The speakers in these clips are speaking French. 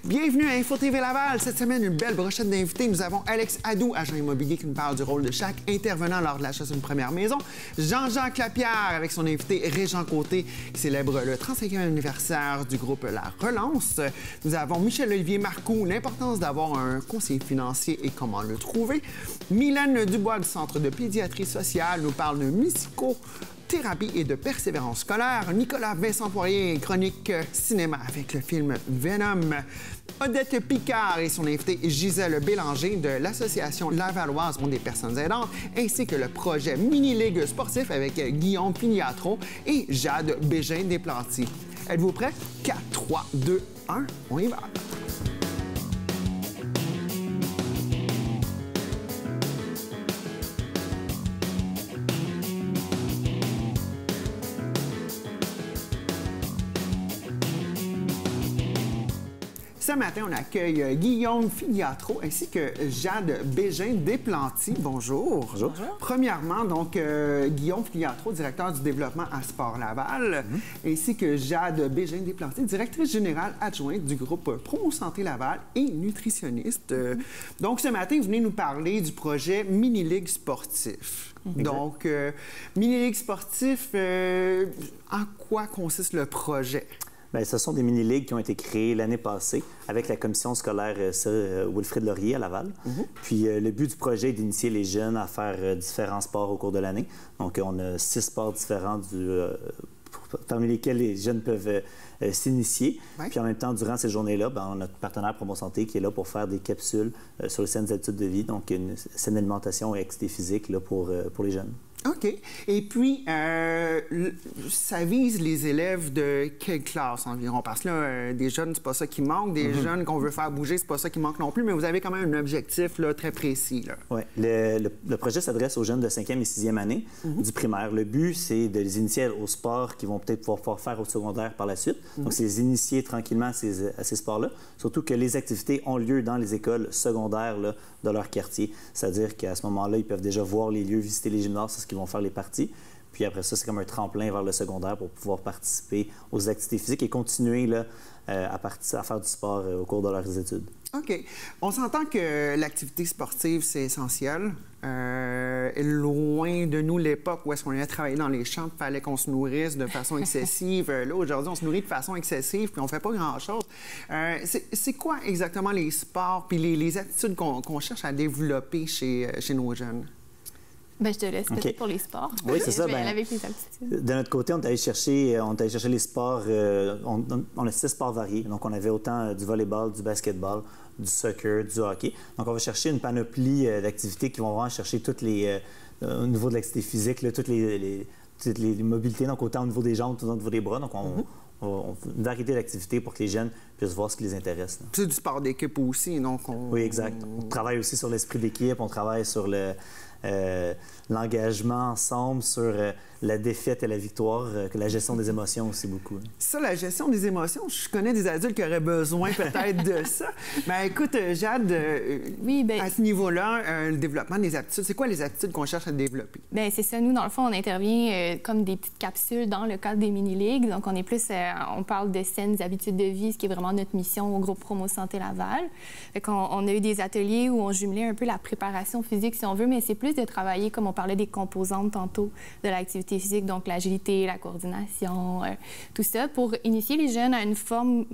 Bienvenue à Info TV Laval. Cette semaine, une belle brochette d'invités. Nous avons Alex Hadou, agent immobilier, qui nous parle du rôle de chaque intervenant lors de l'achat d'une première maison. Jean-Jacques Lapierre, avec son invité Régent Côté, qui célèbre le 35e anniversaire du groupe La Relance. Nous avons Michel-Olivier Marcoux, l'importance d'avoir un conseiller financier et comment le trouver. Mylène Dubois, du Centre de pédiatrie sociale, nous parle de musicothérapie et de persévérance scolaire. Nicolas Vincent Poirier, chronique cinéma avec le film Venom. Odette Picard et son invité Gisèle Bélanger de l'Association Lavalloise Monde des personnes aidantes, ainsi que le projet Mini-Ligue sportif avec Guillaume Filiatro et Jade Bégin-Desplanty. Êtes-vous prêts? 4, 3, 2, 1, on y va! Ce matin, on accueille Guillaume Filiatro ainsi que Jade Bégin-Desplanty. Bonjour. Bonjour. Premièrement, donc, Guillaume Filiatro, directeur du développement à Sport Laval, ainsi que Jade Bégin-Desplanty, directrice générale adjointe du groupe Promo Santé Laval et nutritionniste. Donc, ce matin, vous venez nous parler du projet Mini-Ligue sportif. Donc, Mini-Ligue sportif, en quoi consiste le projet? Bien, ce sont des mini-ligues qui ont été créées l'année passée avec la commission scolaire Wilfrid Laurier à Laval. Puis le but du projet est d'initier les jeunes à faire différents sports au cours de l'année. Donc, on a 6 sports différents parmi lesquels les jeunes peuvent s'initier. Ouais. Puis en même temps, durant ces journées-là, on a notre partenaire Promo Santé qui est là pour faire des capsules sur les saines habitudes de vie, donc une saine alimentation et activité physique là, pour les jeunes. OK. Et puis, ça vise les élèves de quelle classe environ? Parce que là, des jeunes, c'est pas ça qui manque. Des jeunes qu'on veut faire bouger, c'est pas ça qui manque non plus. Mais vous avez quand même un objectif là, très précis. Oui. Le projet s'adresse aux jeunes de 5e et 6e année du primaire. Le but, c'est de les initier au sport qu'ils vont peut-être pouvoir faire au secondaire par la suite. Donc, c'est les initier tranquillement à ces sports-là. Surtout que les activités ont lieu dans les écoles secondaires là, de leur quartier. C'est-à-dire qu'à ce moment-là, ils peuvent déjà voir les lieux, visiter les gymnases, c'est ce qu'ils vont faire les parties. Puis après ça, c'est comme un tremplin vers le secondaire pour pouvoir participer aux activités physiques et continuer là, à faire du sport au cours de leurs études. OK. On s'entend que l'activité sportive, c'est essentiel. Loin de nous l'époque où est-ce qu'on allait travailler dans les champs, il fallait qu'on se nourrisse de façon excessive. Là, aujourd'hui, on se nourrit de façon excessive puis on fait pas grand-chose. C'est quoi exactement les sports puis les attitudes qu'on cherche à développer chez nos jeunes? Bien, je te laisse peut-être pour les sports. Oui, c'est ça. Je vais aller avec les aptitudes. De notre côté, on est allé chercher les sports. On a 6 sports variés. Donc, on avait autant du volleyball, du basketball, du soccer, du hockey. Donc, on va chercher une panoplie d'activités qui vont vraiment chercher toutes les, au niveau de l'activité physique, là, toutes les mobilités, donc autant au niveau des jambes, autant au niveau des bras. Donc, une variété d'activités pour que les jeunes puissent voir ce qui les intéresse. C'est du sport d'équipe aussi, donc Oui, exact. On travaille aussi sur l'esprit d'équipe, on travaille sur l'engagement ensemble, sur la défaite et la victoire, la gestion des émotions aussi beaucoup. Ça, la gestion des émotions, je connais des adultes qui auraient besoin peut-être de ça. Mais écoute, Jade, à ce niveau-là, le développement des aptitudes, c'est quoi les aptitudes qu'on cherche à développer? Bien, c'est ça. Nous, dans le fond, on intervient comme des petites capsules dans le cadre des mini-ligues. Donc, on est plus, on parle de saines habitudes de vie, ce qui est vraiment notre mission au groupe Promo Santé Laval. Fait qu'on a eu des ateliers où on jumelait un peu la préparation physique, si on veut, mais c'est plus de travailler, comme on parlait des composantes tantôt de l'activité physique, donc l'agilité, la coordination, tout ça, pour initier les jeunes à une façon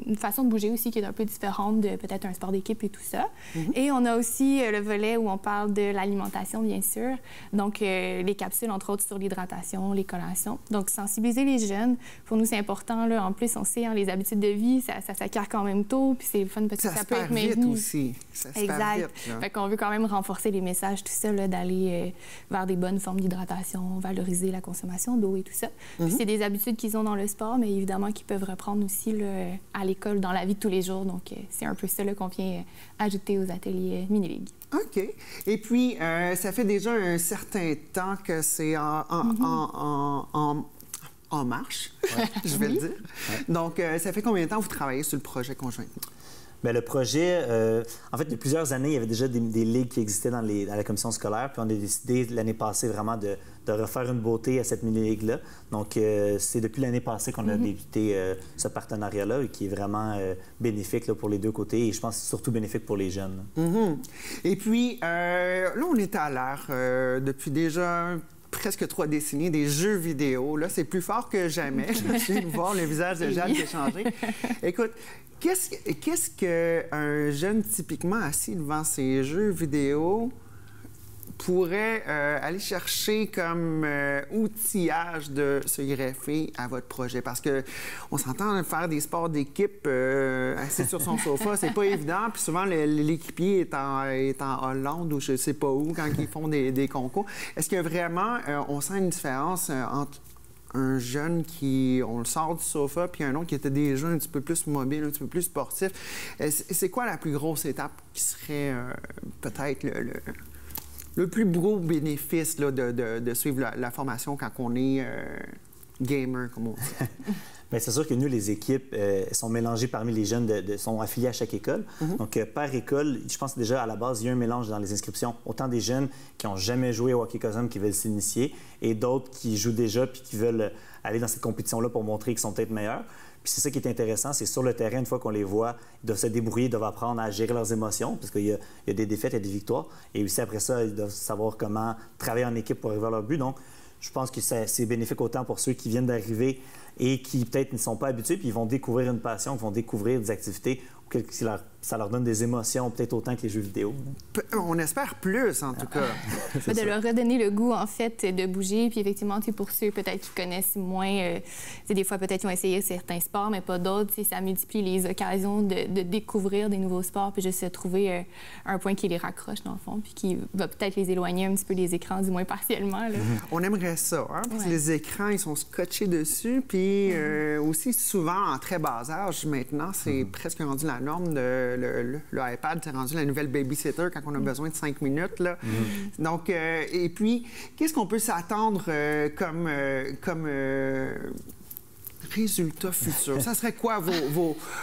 de bouger aussi qui est un peu différente de peut-être un sport d'équipe et tout ça. Et on a aussi le volet où on parle de l'alimentation, bien sûr, donc les capsules, entre autres, sur l'hydratation, les collations. Donc, sensibiliser les jeunes, pour nous, c'est important. Là. En plus, on sait, hein, les habitudes de vie, ça s'acquiert quand même tôt, puis c'est fun parce que ça peut être maintenu. Aussi. Ça se exact. perd vite, fait qu'on veut quand même renforcer les messages, tout ça, d'aller vers des bonnes formes d'hydratation, valoriser la consommation d'eau et tout ça. Puis c'est des habitudes qu'ils ont dans le sport, mais évidemment qu'ils peuvent reprendre aussi là, à l'école, dans la vie de tous les jours. Donc, c'est un peu ça qu'on vient ajouter aux ateliers mini-ligues. OK. Et puis, ça fait déjà un certain temps que c'est en marche, je vais le dire. Ouais. Donc, ça fait combien de temps que vous travaillez sur le projet conjointement? Bien, le projet, en fait, il y a plusieurs années, il y avait déjà des ligues qui existaient dans la commission scolaire. Puis on a décidé l'année passée vraiment de refaire une beauté à cette mini-ligue-là. Donc, c'est depuis l'année passée qu'on a débuté ce partenariat-là, qui est vraiment bénéfique là, pour les deux côtés. Et je pense surtout bénéfique pour les jeunes. Et puis, là, on est à l'ère depuis déjà presque 3 décennies des jeux vidéo. Là, c'est plus fort que jamais. Je suis de voir le visage de Jade qui a changé. Écoute, qu'est-ce qu'un jeune typiquement assis devant ses jeux vidéo pourrait aller chercher comme outillage de se greffer à votre projet? Parce qu'on s'entend faire des sports d'équipe assis sur son sofa, c'est pas évident. Puis souvent, l'équipier est en Hollande ou je sais pas où quand ils font des concours. Est-ce que vraiment, on sent une différence entre un jeune on le sort du sofa, puis un autre qui était déjà un petit peu plus mobile, un petit peu plus sportif? C'est quoi la plus grosse étape qui serait peut-être le plus gros bénéfice là, de suivre la formation quand on est gamer, comme on dit? Bien, c'est sûr que nous, les équipes sont mélangées parmi les jeunes, sont affiliés à chaque école. Donc, par école, je pense que déjà, à la base, il y a un mélange dans les inscriptions. Autant des jeunes qui n'ont jamais joué au hockey cosum qui veulent s'initier et d'autres qui jouent déjà puis qui veulent aller dans cette compétition-là pour montrer qu'ils sont peut-être meilleurs. Puis c'est ça qui est intéressant, c'est sur le terrain, une fois qu'on les voit, ils doivent se débrouiller, ils doivent apprendre à gérer leurs émotions, parce qu'il y a des défaites et des victoires. Et aussi, après ça, ils doivent savoir comment travailler en équipe pour arriver à leur but. Donc, je pense que c'est bénéfique autant pour ceux qui viennent d'arriver et qui peut-être ne sont pas habitués, puis ils vont découvrir une passion, ils vont découvrir des activités ça leur donne des émotions, peut-être autant que les jeux vidéo. On espère plus, en tout cas. De leur redonner le goût, en fait, de bouger. Puis effectivement, pour ceux peut-être qui connaissent moins, des fois, peut-être, ils ont essayé certains sports, mais pas d'autres. Ça multiplie les occasions de découvrir des nouveaux sports, puis juste se trouver un point qui les raccroche, dans le fond, puis qui va peut-être les éloigner un petit peu des écrans, du moins partiellement. Là. On aimerait ça, hein? Parce que les écrans, ils sont scotchés dessus. Puis aussi, souvent, en très bas âge, maintenant, c'est presque rendu la norme de le iPad, c'est rendu la nouvelle babysitter quand on a besoin de 5 minutes. Là. Donc, et puis, qu'est-ce qu'on peut s'attendre comme résultat futur? Ça serait quoi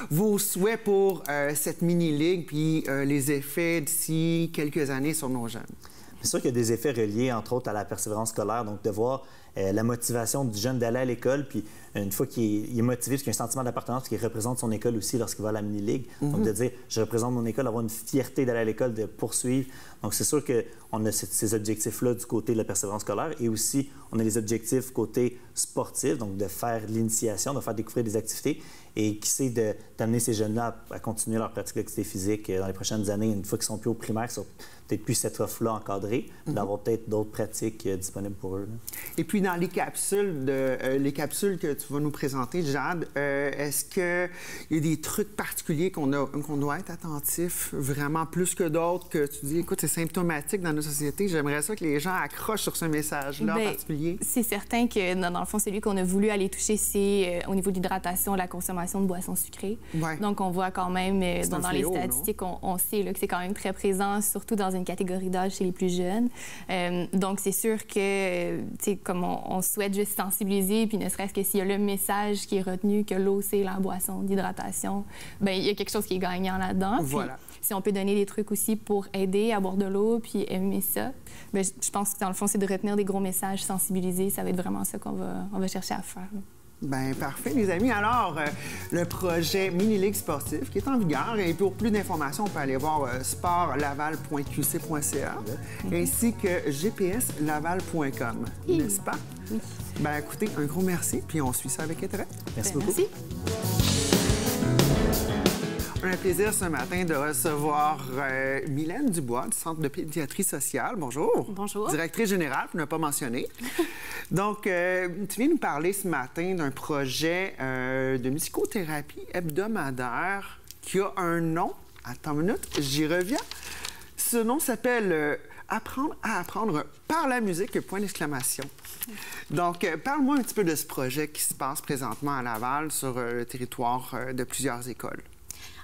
vos souhaits pour cette mini-ligue puis les effets d'ici quelques années sur nos jeunes? C'est sûr qu'il y a des effets reliés, entre autres, à la persévérance scolaire. Donc, de voir la motivation du jeune d'aller à l'école, puis une fois qu'il est motivé, parce qu'il y a un sentiment d'appartenance, parce qu'il représente son école aussi lorsqu'il va à la mini-ligue. Donc, de dire, je représente mon école, avoir une fierté d'aller à l'école, de poursuivre. Donc, c'est sûr qu'on a ces objectifs-là du côté de la persévérance scolaire et aussi, on a les objectifs côté sportif, donc de faire l'initiation, de faire découvrir des activités et qui sait d'amener ces jeunes-là à continuer leur pratique d'activité physique dans les prochaines années, une fois qu'ils sont plus au primaire, sur peut-être plus cette offre-là encadrée, d'avoir peut-être d'autres pratiques disponibles pour eux. Là. Et puis, dans les capsules que tu vas nous présenter, Jade, est-ce qu'il y a des trucs particuliers qu'on doit être attentif vraiment plus que d'autres, que tu dis, écoute, c'est symptomatique dans notre société, j'aimerais ça que les gens accrochent sur ce message-là en particulier? C'est certain que, dans le fond, celui qu'on a voulu aller toucher, c'est au niveau de l'hydratation, la consommation de boissons sucrées. Ouais. Donc, on voit quand même, dans les statistiques, on sait là, que c'est quand même très présent, surtout dans une catégorie d'âge chez les plus jeunes. Donc, c'est sûr que, comme on souhaite juste sensibiliser, puis ne serait-ce que s'il y a le message qui est retenu, que l'eau, c'est la boisson d'hydratation, bien, il y a quelque chose qui est gagnant là-dedans. Voilà. Puis, si on peut donner des trucs aussi pour aider à boire de l'eau, puis aimer ça, bien, je pense que, dans le fond, c'est de retenir des gros messages, sensibiliser. Ça va être vraiment ça qu'on va chercher à faire. Là. Bien, parfait, les amis. Alors, le projet Mini-Ligue sportive qui est en vigueur. Et pour plus d'informations, on peut aller voir sportlaval.qc.ca ainsi que gpslaval.com, n'est-ce pas? Oui. Bien, écoutez, un gros merci, puis on suit ça avec intérêt. Merci beaucoup. Merci. Un plaisir ce matin de recevoir Mylène Dubois du Centre de pédiatrie sociale. Bonjour. Bonjour. Directrice générale, pour ne pas mentionner. Donc, tu viens nous parler ce matin d'un projet de musicothérapie hebdomadaire qui a un nom. Attends une minute, j'y reviens. Ce nom s'appelle Apprendre à apprendre par la musique, point d'exclamation. Donc, parle-moi un petit peu de ce projet qui se passe présentement à Laval sur le territoire de plusieurs écoles.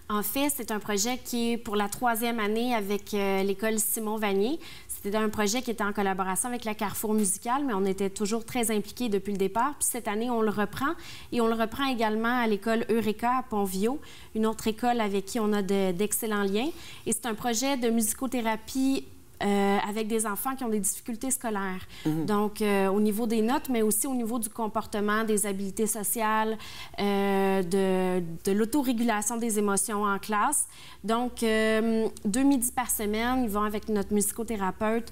En fait, c'est un projet qui est pour la 3e année avec l'école Simon Vanier. C'était un projet qui était en collaboration avec la Carrefour musicale, mais on était toujours très impliqués depuis le départ. Puis cette année, on le reprend. Et on le reprend également à l'école Eureka à Pont-Viau, une autre école avec qui on a d'excellents liens. Et c'est un projet de musicothérapie avec des enfants qui ont des difficultés scolaires. Donc, au niveau des notes, mais aussi au niveau du comportement, des habiletés sociales, de l'autorégulation des émotions en classe. Donc, 2 midis par semaine, ils vont avec notre musicothérapeute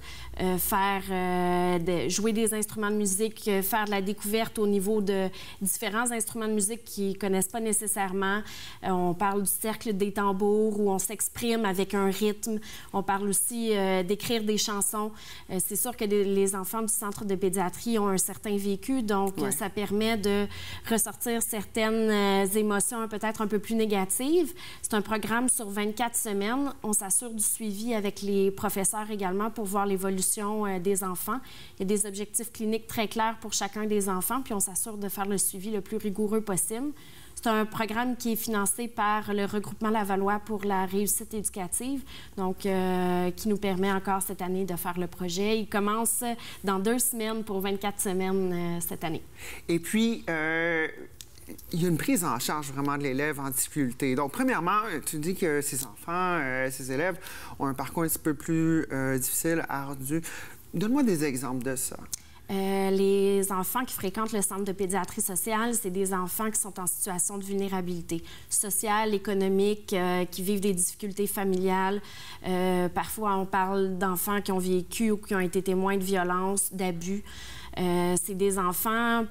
jouer des instruments de musique, faire de la découverte au niveau de différents instruments de musique qu'ils ne connaissent pas nécessairement. On parle du cercle des tambours où on s'exprime avec un rythme. On parle aussi d'écrire des chansons. C'est sûr que les enfants du centre de pédiatrie ont un certain vécu, donc ça permet de ressortir certaines émotions peut-être un peu plus négatives. C'est un programme sur 24 semaines. On s'assure du suivi avec les professeurs également pour voir l'évolution des enfants. Il y a des objectifs cliniques très clairs pour chacun des enfants, puis on s'assure de faire le suivi le plus rigoureux possible. C'est un programme qui est financé par le regroupement Lavallois pour la réussite éducative, donc qui nous permet encore cette année de faire le projet. Il commence dans 2 semaines pour 24 semaines cette année. Et puis, il y a une prise en charge vraiment de l'élève en difficulté. Donc, premièrement, tu dis que ces enfants, ces élèves ont un parcours un petit peu plus difficile, ardu. Donne-moi des exemples de ça. Les enfants qui fréquentent le centre de pédiatrie sociale, c'est des enfants qui sont en situation de vulnérabilité sociale, économique, qui vivent des difficultés familiales. Parfois, on parle d'enfants qui ont vécu ou qui ont été témoins de violences, d'abus. C'est des enfants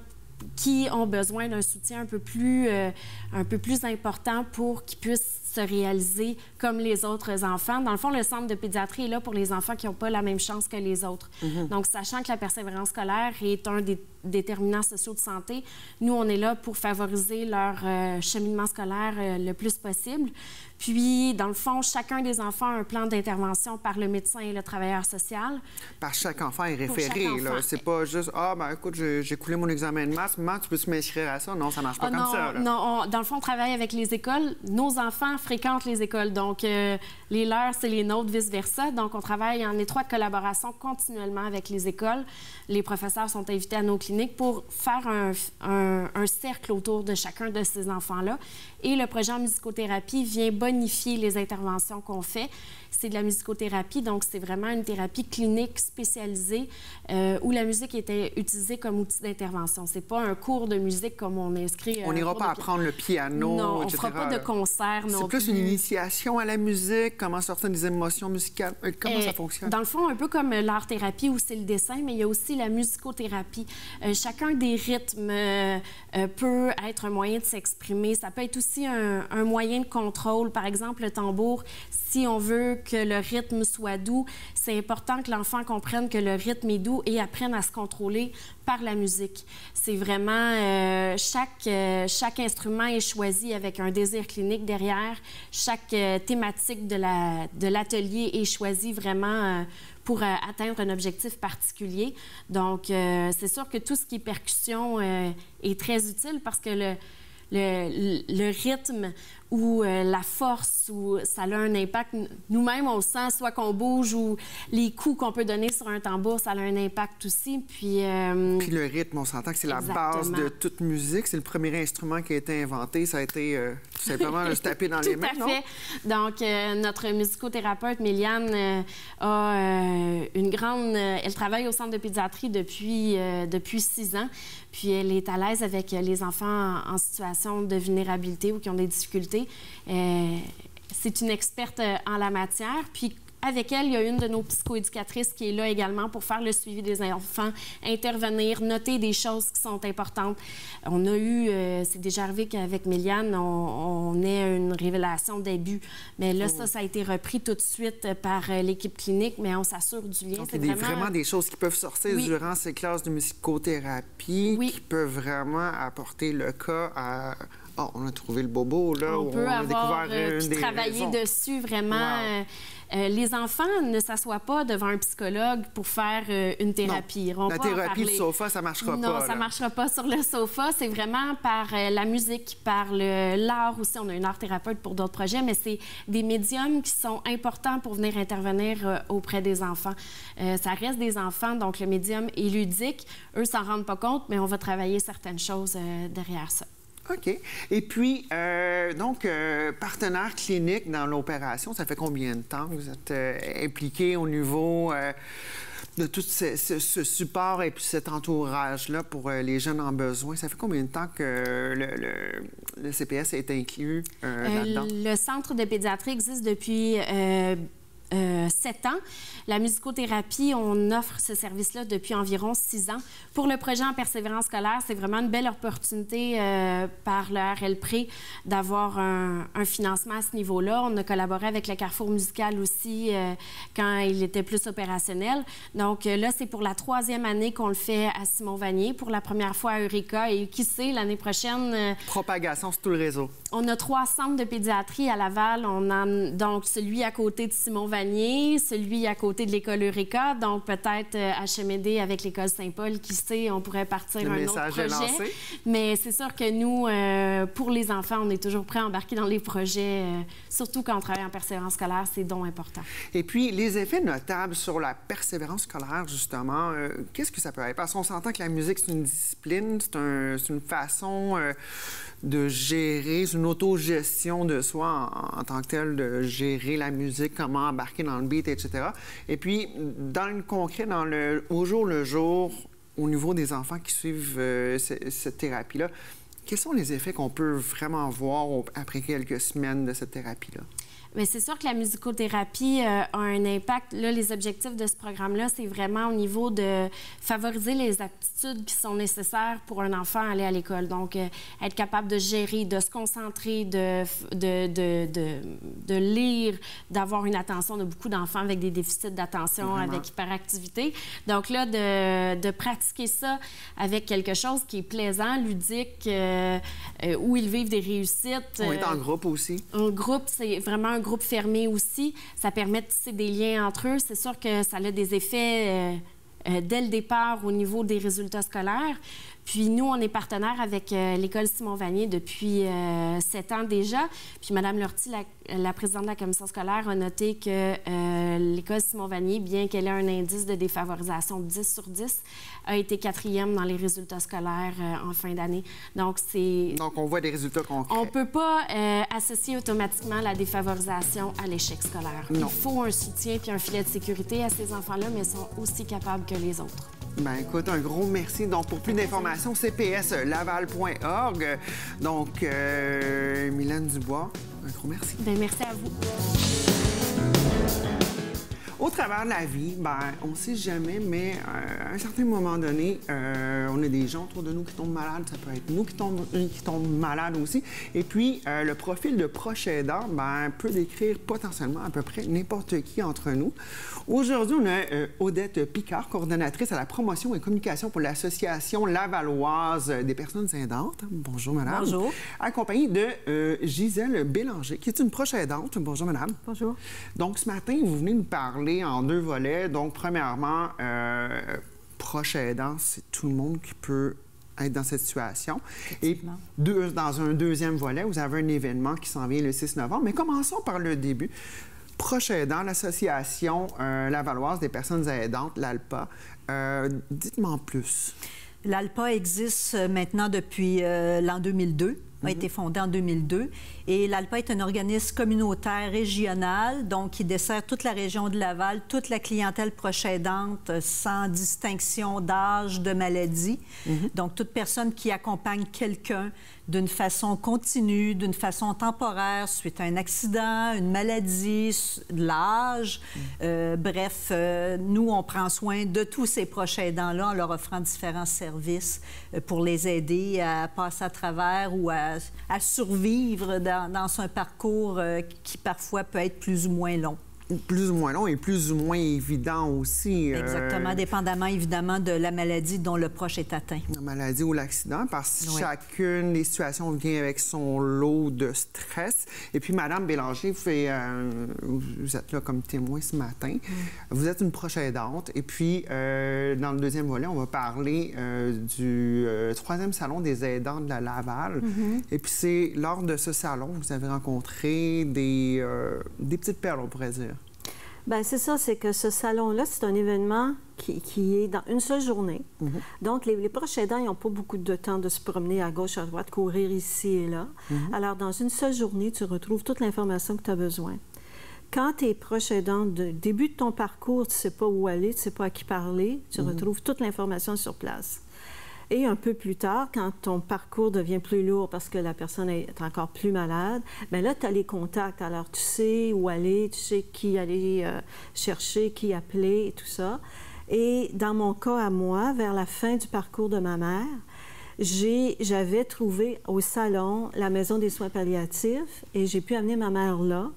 qui ont besoin d'un soutien un peu plus important pour qu'ils puissent se réaliser comme les autres enfants. Dans le fond, le centre de pédiatrie est là pour les enfants qui n'ont pas la même chance que les autres. Donc, sachant que la persévérance scolaire est un des déterminants sociaux de santé, nous, on est là pour favoriser leur cheminement scolaire le plus possible. Puis, dans le fond, chacun des enfants a un plan d'intervention par le médecin et le travailleur social. Par chaque enfant est référé, là. C'est pas juste « Ah, ben écoute, j'ai coulé mon examen de maths, maman, tu peux m'inscrire à ça? » Non, ça marche pas comme ça, là. Non, dans le fond, on travaille avec les écoles. Nos enfants fréquentent les écoles. Donc, les leurs, c'est les nôtres, vice-versa. Donc, on travaille en étroite collaboration continuellement avec les écoles. Les professeurs sont invités à nos cliniques pour faire un cercle autour de chacun de ces enfants-là. Et le projet en musicothérapie vient bonifier les interventions qu'on fait. C'est de la musicothérapie, donc c'est vraiment une thérapie clinique spécialisée où la musique était utilisée comme outil d'intervention. C'est pas un cours de musique comme on inscrit. On n'ira pas apprendre le piano, non, etc. On ne fera pas de concert non plus. C'est plus une initiation à la musique, comment sortir des émotions musicales. Comment ça fonctionne? Dans le fond, un peu comme l'art-thérapie où c'est le dessin, mais il y a aussi la musicothérapie. Chacun des rythmes peut être un moyen de s'exprimer. Ça peut être aussi un moyen de contrôle. Par exemple, le tambour, si on veut que le rythme soit doux, c'est important que l'enfant comprenne que le rythme est doux et apprenne à se contrôler par la musique. C'est vraiment... chaque instrument est choisi avec un désir clinique derrière. Chaque thématique de l'atelier est choisie vraiment... pour atteindre un objectif particulier. Donc, c'est sûr que tout ce qui est percussion est très utile parce que le rythme ou la force, ou ça a un impact. Nous-mêmes, on le sent, soit qu'on bouge ou les coups qu'on peut donner sur un tambour, ça a un impact aussi. Puis le rythme, on s'entend que c'est la base de toute musique. C'est le premier instrument qui a été inventé. Ça a été tout simplement se taper dans les mains, non? Tout à fait. Donc, notre musicothérapeute, Méliane, a une grande... elle travaille au centre de pédiatrie depuis 6 ans. Puis elle est à l'aise avec les enfants en situation de vulnérabilité ou qui ont des difficultés. C'est une experte en la matière. Puis avec elle, il y a une de nos psychoéducatrices qui est là également pour faire le suivi des enfants, intervenir, noter des choses qui sont importantes. On a eu, c'est déjà arrivé qu'avec Méliane, on ait une révélation d'abus. Mais là, ça a été repris tout de suite par l'équipe clinique, mais on s'assure du lien. Donc, il y a vraiment des choses qui peuvent sortir durant ces classes de musicothérapie qui peuvent vraiment apporter le cas Oh, on a trouvé le bobo, là. On peut a avoir découvert une des travaillé raisons. dessus, vraiment. Wow. Les enfants ne s'assoient pas devant un psychologue pour faire une thérapie. Ils Non. La pas en thérapie du parler. sofa, ça ne marchera pas. Non, ça ne marchera pas sur le sofa. C'est vraiment par la musique, par l'art aussi. On a une art-thérapeute pour d'autres projets, mais c'est des médiums qui sont importants pour venir intervenir auprès des enfants. Ça reste des enfants, donc le médium est ludique. Eux s'en rendent pas compte, mais on va travailler certaines choses derrière ça. OK. Et puis, partenaire clinique dans l'opération, ça fait combien de temps que vous êtes impliqué au niveau de tout ce support et puis cet entourage-là pour les jeunes en besoin? Ça fait combien de temps que le CPS est inclus là-dedans? Le centre de pédiatrie existe depuis 7 ans. La musicothérapie, on offre ce service-là depuis environ 6 ans. Pour le projet en persévérance scolaire, c'est vraiment une belle opportunité par le RLPRE d'avoir un financement à ce niveau-là. On a collaboré avec le Carrefour musical aussi quand il était plus opérationnel. Donc là, c'est pour la 3e année qu'on le fait à Simon-Vanier, pour la première fois à Eureka. Et qui sait, l'année prochaine... Propagation sur tout le réseau. On a 3 centres de pédiatrie à Laval. On a donc celui à côté de Simon-Vanier, celui à côté de l'école Eureka, donc peut-être HMD avec l'école Saint-Paul, qui sait, on pourrait partir un autre projet. Mais c'est sûr que nous, pour les enfants, on est toujours prêts à embarquer dans les projets, surtout quand on travaille en persévérance scolaire, c'est donc important. Et puis, les effets notables sur la persévérance scolaire, justement, qu'est-ce que ça peut être? Parce qu'on s'entend que la musique, c'est une discipline, c'est une façon de gérer, c'est une autogestion de soi en tant que telle, de gérer la musique, comment embarquer dans le beat, etc. Et puis, dans le concret, au jour le jour, au niveau des enfants qui suivent cette thérapie-là, quels sont les effets qu'on peut vraiment voir après quelques semaines de cette thérapie-là? Bien, c'est sûr que la musicothérapie a un impact. Là, les objectifs de ce programme-là, c'est vraiment au niveau de favoriser les aptitudes qui sont nécessaires pour un enfant à aller à l'école. Donc, être capable de gérer, de se concentrer, de lire, d'avoir une attention. On a beaucoup d'enfants avec des déficits d'attention, avec hyperactivité. Donc là, de pratiquer ça avec quelque chose qui est plaisant, ludique, où ils vivent des réussites. On est en groupe aussi. En groupe, c'est vraiment un groupe fermé aussi. Ça permet de tisser des liens entre eux. C'est sûr que ça a des effets dès le départ au niveau des résultats scolaires. Puis nous, on est partenaire avec l'école Simon-Vanier depuis 7 ans déjà. Puis Mme Lortie, la présidente de la commission scolaire, a noté que l'école Simon-Vanier, bien qu'elle ait un indice de défavorisation de 10 sur 10, a été 4e dans les résultats scolaires en fin d'année. Donc, on voit des résultats concrets. On ne peut pas associer automatiquement la défavorisation à l'échec scolaire. Non. Il faut un soutien puis un filet de sécurité à ces enfants-là, mais ils sont aussi capables que les autres. Bien, écoute, un gros merci. Donc, pour plus d'informations, cpslaval.org. Donc, Mylène Dubois, un gros merci. Bien, merci à vous. Au travers de la vie, on ne sait jamais, mais à un certain moment donné, on a des gens autour de nous qui tombent malades. Ça peut être nous qui tombent malades aussi. Et puis, le profil de proche aidant peut décrire potentiellement à peu près n'importe qui entre nous. Aujourd'hui, on a Odette Picard, coordonnatrice à la promotion et communication pour l'Association lavalloise des personnes aidantes. Bonjour, madame. Bonjour. Accompagnée de Gisèle Bélanger, qui est une proche aidante. Bonjour, madame. Bonjour. Donc, ce matin, vous venez nous parler en 2 volets. Donc, premièrement, proche aidant, c'est tout le monde qui peut être dans cette situation. Et dans un 2e volet, vous avez un événement qui s'en vient le 6 novembre. Mais commençons par le début. Proche aidant, l'Association lavalloise des personnes aidantes, l'ALPA. Dites-moi en plus. L'ALPA existe maintenant depuis l'an 2002. A été fondée en 2002. Et l'ALPA est un organisme communautaire régional, donc qui dessert toute la région de Laval, toute la clientèle proche aidante, sans distinction d'âge, de maladie. Donc, toute personne qui accompagne quelqu'un d'une façon continue, d'une façon temporaire, suite à un accident, une maladie, de l'âge. Bref, nous, on prend soin de tous ces proches aidants-là en leur offrant différents services pour les aider à passer à travers ou à survivre dans un parcours qui parfois peut être plus ou moins long. plus ou moins long et plus ou moins évident aussi. Exactement, dépendamment évidemment de la maladie dont le proche est atteint. La maladie ou l'accident, parce que chacune des situations vient avec son lot de stress. Et puis, Madame Bélanger, vous êtes là comme témoin ce matin. Vous êtes une proche aidante. Et puis, dans le deuxième volet, on va parler du 3e salon des aidants de la Laval. Et puis, c'est lors de ce salon, vous avez rencontré des petites perles, on pourrait dire. Bien, c'est ça, c'est que ce salon-là, c'est un événement qui est dans une seule journée. Donc, les proches aidants, ils n'ont pas beaucoup de temps de se promener à gauche, à droite, courir ici et là. Alors, dans une seule journée, tu retrouves toute l'information que tu as besoin. Quand tu es proche aidant, début de ton parcours, tu ne sais pas où aller, tu ne sais pas à qui parler, tu retrouves toute l'information sur place. Et un peu plus tard, quand ton parcours devient plus lourd parce que la personne est encore plus malade, bien là, tu as les contacts. Alors, tu sais où aller, tu sais qui aller chercher, qui appeler et tout ça. Et dans mon cas à moi, vers la fin du parcours de ma mère, j'avais trouvé au salon la maison des soins palliatifs et j'ai pu amener ma mère là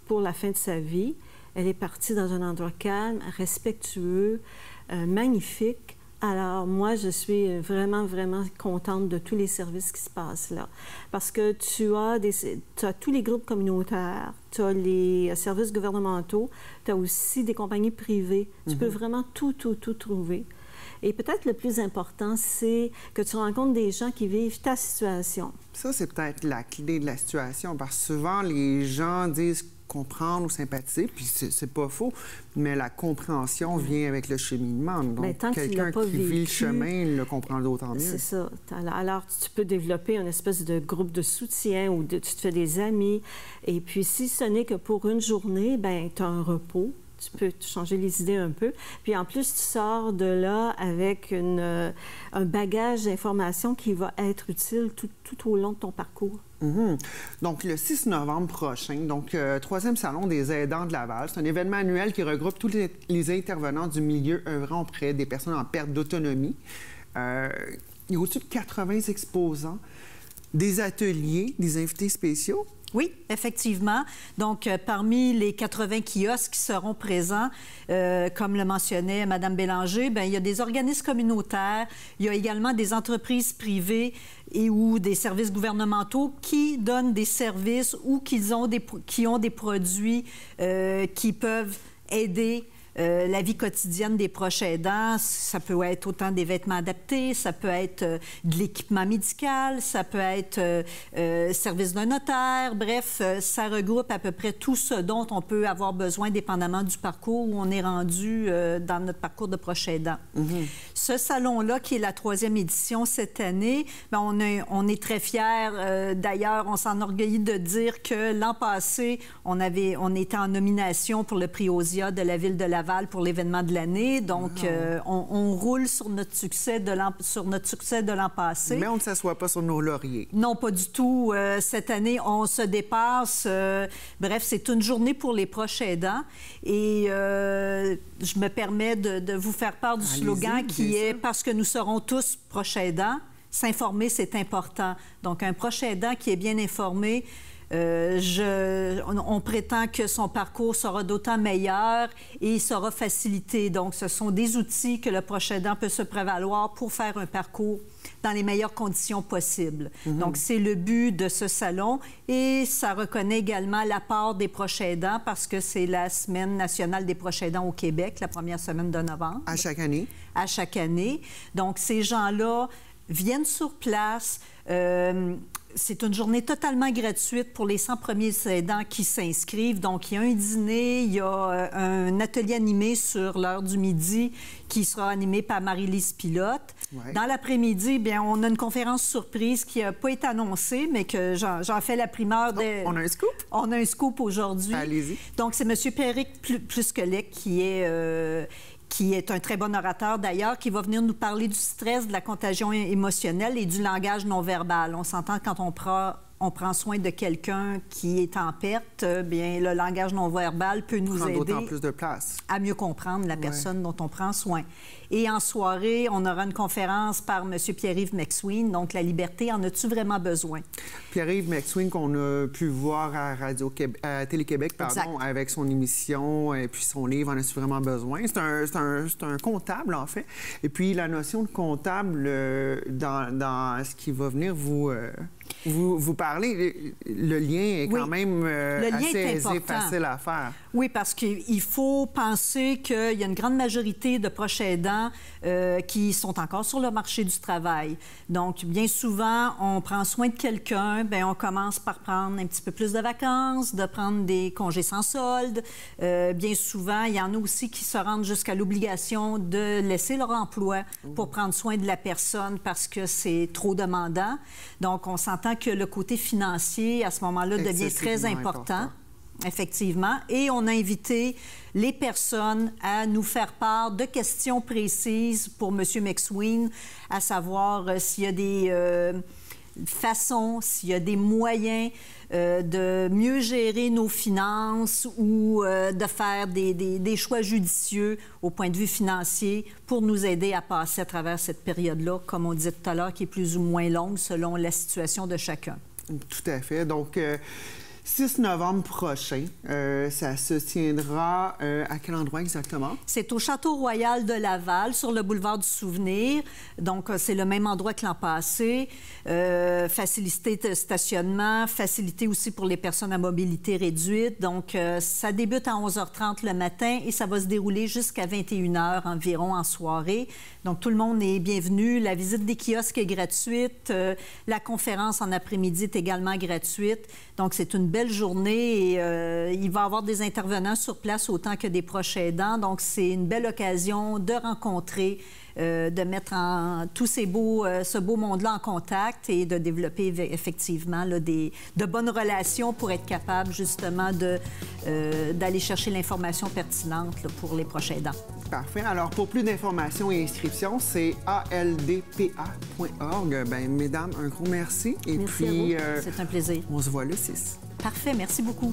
pour la fin de sa vie. Elle est partie dans un endroit calme, respectueux, magnifique. Alors, moi, je suis vraiment, vraiment contente de tous les services qui se passent là. Parce que tu as tous les groupes communautaires, tu as les services gouvernementaux, tu as aussi des compagnies privées. Tu peux vraiment tout trouver. Et peut-être le plus important, c'est que tu rencontres des gens qui vivent ta situation. Ça, c'est peut-être la clé de la situation, parce que souvent, les gens disent comprendre ou sympathiser, puis c'est pas faux, mais la compréhension vient avec le cheminement. Donc, quelqu'un qui vit le chemin le comprend d'autant mieux. C'est ça. Alors, tu peux développer une espèce de groupe de soutien où tu te fais des amis. Et puis, si ce n'est que pour une journée, bien, tu as un repos. Tu peux te changer les idées un peu. Puis en plus, tu sors de là avec un bagage d'informations qui va être utile tout au long de ton parcours. Donc, le 6 novembre prochain, donc 3e Salon des aidants de Laval, c'est un événement annuel qui regroupe tous les intervenants du milieu œuvrant auprès des personnes en perte d'autonomie. Il y a au-dessus de 80 exposants, des ateliers, des invités spéciaux. Oui, effectivement. Donc, parmi les 80 kiosques qui seront présents, comme le mentionnait Mme Bélanger, bien, il y a des organismes communautaires, il y a également des entreprises privées ou des services gouvernementaux qui donnent des services ou qui ont des produits qui peuvent aider la vie quotidienne des proches aidants. Ça peut être autant des vêtements adaptés, ça peut être de l'équipement médical, ça peut être service d'un notaire. Bref, ça regroupe à peu près tout ce dont on peut avoir besoin dépendamment du parcours où on est rendu dans notre parcours de proche aidant. Ce salon-là, qui est la 3e édition cette année, bien, on est très fiers. D'ailleurs, on s'enorgueillit de dire que l'an passé, on était en nomination pour le prix OSIA de la Ville de Laval pour l'événement de l'année. Donc, on roule sur notre succès de l'an passé. Mais on ne s'assoit pas sur nos lauriers. Non, pas du tout. Cette année, on se dépasse. Bref, c'est une journée pour les proches aidants. Et je me permets de vous faire part du slogan qui est « Parce que nous serons tous proches aidants, s'informer, c'est important ». Donc, un proche aidant qui est bien informé, on prétend que son parcours sera d'autant meilleur et il sera facilité. Donc, ce sont des outils que le proche aidant peut se prévaloir pour faire un parcours dans les meilleures conditions possibles. Donc, c'est le but de ce salon et ça reconnaît également l'apport des proches aidants parce que c'est la Semaine nationale des proches aidants au Québec, la première semaine de novembre. À chaque année? À chaque année. Donc, ces gens-là viennent sur place. C'est une journée totalement gratuite pour les 100 premiers aidants qui s'inscrivent. Donc, il y a un dîner, il y a un atelier animé sur l'heure du midi qui sera animé par Marie-Lise Pilote. Ouais. Dans l'après-midi, bien, on a une conférence surprise qui n'a pas été annoncée, mais que j'en fais la primeur. On a un scoop? On a un scoop aujourd'hui. Allez-y. Donc, c'est M. Péric Plusquelec qui est un très bon orateur d'ailleurs, qui va venir nous parler du stress, de la contagion émotionnelle et du langage non verbal. On s'entend quand on prend soin de quelqu'un qui est en perte, bien, le langage non-verbal peut nous aider d'autant plus de place. À mieux comprendre la personne dont on prend soin. Et en soirée, on aura une conférence par M. Pierre-Yves McSween, donc la liberté, en as-tu vraiment besoin? Pierre-Yves McSween, qu'on a pu voir à Télé-Québec, avec son émission et puis son livre, en as-tu vraiment besoin? C'est un comptable, en fait. Et puis, la notion de comptable, dans ce qui va venir vous parler, le lien est quand même assez aisé, facile à faire. Oui, parce qu'il faut penser qu'il y a une grande majorité de proches aidants qui sont encore sur le marché du travail. Donc, bien souvent, on prend soin de quelqu'un, bien, on commence par prendre un petit peu plus de vacances, de prendre des congés sans solde. Bien souvent, il y en a aussi qui se rendent jusqu'à l'obligation de laisser leur emploi pour prendre soin de la personne parce que c'est trop demandant. Donc, on s'entend que le côté financier, à ce moment-là, devient très important. Effectivement. Et on a invité les personnes à nous faire part de questions précises pour M. McSween, à savoir s'il y a des façons, s'il y a des moyens de mieux gérer nos finances ou de faire des choix judicieux au point de vue financier pour nous aider à passer à travers cette période-là, comme on disait tout à l'heure, qui est plus ou moins longue selon la situation de chacun. Tout à fait. Donc, 6 novembre prochain, ça se tiendra à quel endroit exactement? C'est au Château Royal de Laval, sur le boulevard du Souvenir. Donc, c'est le même endroit que l'an passé. Facilité de stationnement, facilité aussi pour les personnes à mobilité réduite. Donc, ça débute à 11h30 le matin et ça va se dérouler jusqu'à 21h environ en soirée. Donc, tout le monde est bienvenu. La visite des kiosques est gratuite. La conférence en après-midi est également gratuite. Donc, c'est une belle journée et il va y avoir des intervenants sur place autant que des proches aidants. Donc, c'est une belle occasion de rencontrer, de mettre tout ce beau monde-là en contact et de développer effectivement là, de bonnes relations pour être capable justement d'aller chercher l'information pertinente là, pour les proches aidants. Parfait. Alors, pour plus d'informations et inscriptions, c'est aldpa.org. Bien, mesdames, un gros merci. Et merci puis, à vous. C'est un plaisir. On se voit le 6. Parfait. Merci beaucoup.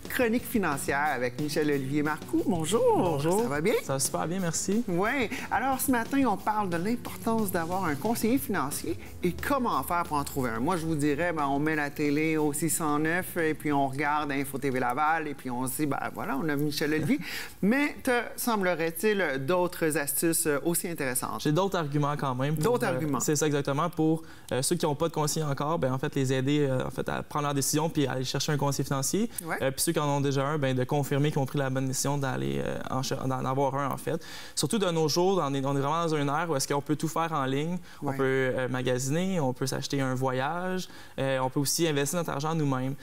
Chronique financière avec Michel-Olivier Marcoux. Bonjour. Bonjour. Ça va bien? Ça va super bien, merci. Oui. Alors, ce matin, on parle de l'importance d'avoir un conseiller financier et comment faire pour en trouver un. Moi, je vous dirais, bien, on met la télé au 609 et puis on regarde Info TV Laval et puis on se dit, ben voilà, on a Michel-Olivier. Mais te semblerait-il d'autres astuces aussi intéressantes? J'ai d'autres arguments quand même. D'autres arguments? C'est ça exactement. Pour ceux qui n'ont pas de conseiller encore, bien, en fait, les aider à prendre leur décision puis à aller chercher un conseiller financier. Ouais. Puis ceux qui en ont déjà un, bien, de confirmer qu'ils ont pris la bonne décision d'aller d'en avoir un, en fait. Surtout de nos jours, on est vraiment dans une ère où est-ce qu'on peut tout faire en ligne. Ouais. On peut magasiner, on peut s'acheter un voyage, on peut aussi investir notre argent nous-mêmes.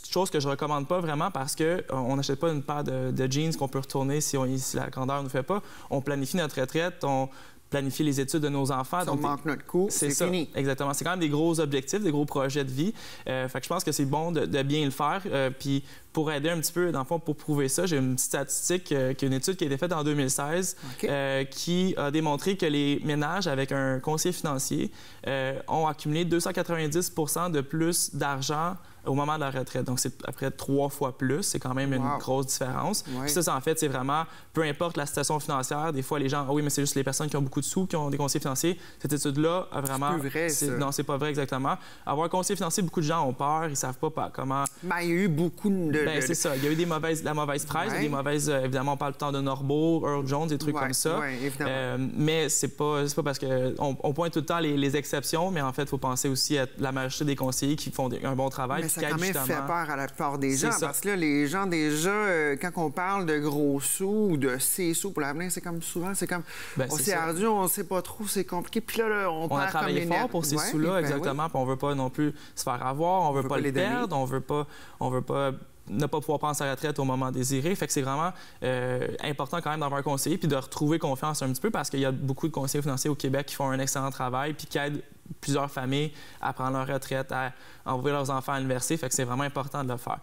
Chose que je ne recommande pas vraiment parce qu'on n'achète pas une paire de jeans qu'on peut retourner si la grandeur ne nous fait pas. On planifie notre retraite, on planifier les études de nos enfants. Si on manque notre coup, c'est fini. Exactement. C'est quand même des gros objectifs, des gros projets de vie. Fait que je pense que c'est bon de bien le faire. Puis pour aider un petit peu, dans le fond, pour prouver ça, j'ai une petite statistique, une étude qui a été faite en 2016 qui a démontré que les ménages avec un conseiller financier ont accumulé 290 % de plus d'argent au moment de la retraite. Donc, c'est à peu près 3 fois plus. C'est quand même une grosse différence. Ouais. Puis ça, en fait, c'est vraiment, peu importe la situation financière, des fois, les gens, oui, mais c'est juste les personnes qui ont beaucoup de sous qui ont des conseillers financiers. Cette étude-là a vraiment... C'est plus vrai, ça. Non, c'est pas vrai exactement. Avoir un conseiller financier, beaucoup de gens ont peur, ils savent pas comment... Mais il y a eu beaucoup de... Bien, c'est ça. Il y a eu la mauvaise presse, des mauvaises... évidemment, on parle tout le temps de Norbo, Earl Jones, des trucs comme ça. Oui, évidemment. Mais c'est pas parce qu'on pointe tout le temps les exceptions, mais en fait, il faut penser aussi à la majorité des conseillers qui font un bon travail. Ça a quand même fait peur à la plupart des gens, parce que là, les gens, déjà, quand on parle de gros sous ou de ces sous pour l'avenir, c'est comme souvent, c'est comme, c'est ardu, on ne sait pas trop, c'est compliqué, puis là, on perd a travaillé fort pour ces sous-là, exactement, puis on veut pas non plus se faire avoir, on veut pas les perdre, on veut pas ne pas pouvoir prendre sa retraite au moment désiré. Fait que c'est vraiment important quand même d'avoir un conseiller puis de retrouver confiance un petit peu parce qu'il y a beaucoup de conseillers financiers au Québec qui font un excellent travail puis qui aident plusieurs familles à prendre leur retraite, à envoyer leurs enfants à l'université. Fait que c'est vraiment important de le faire.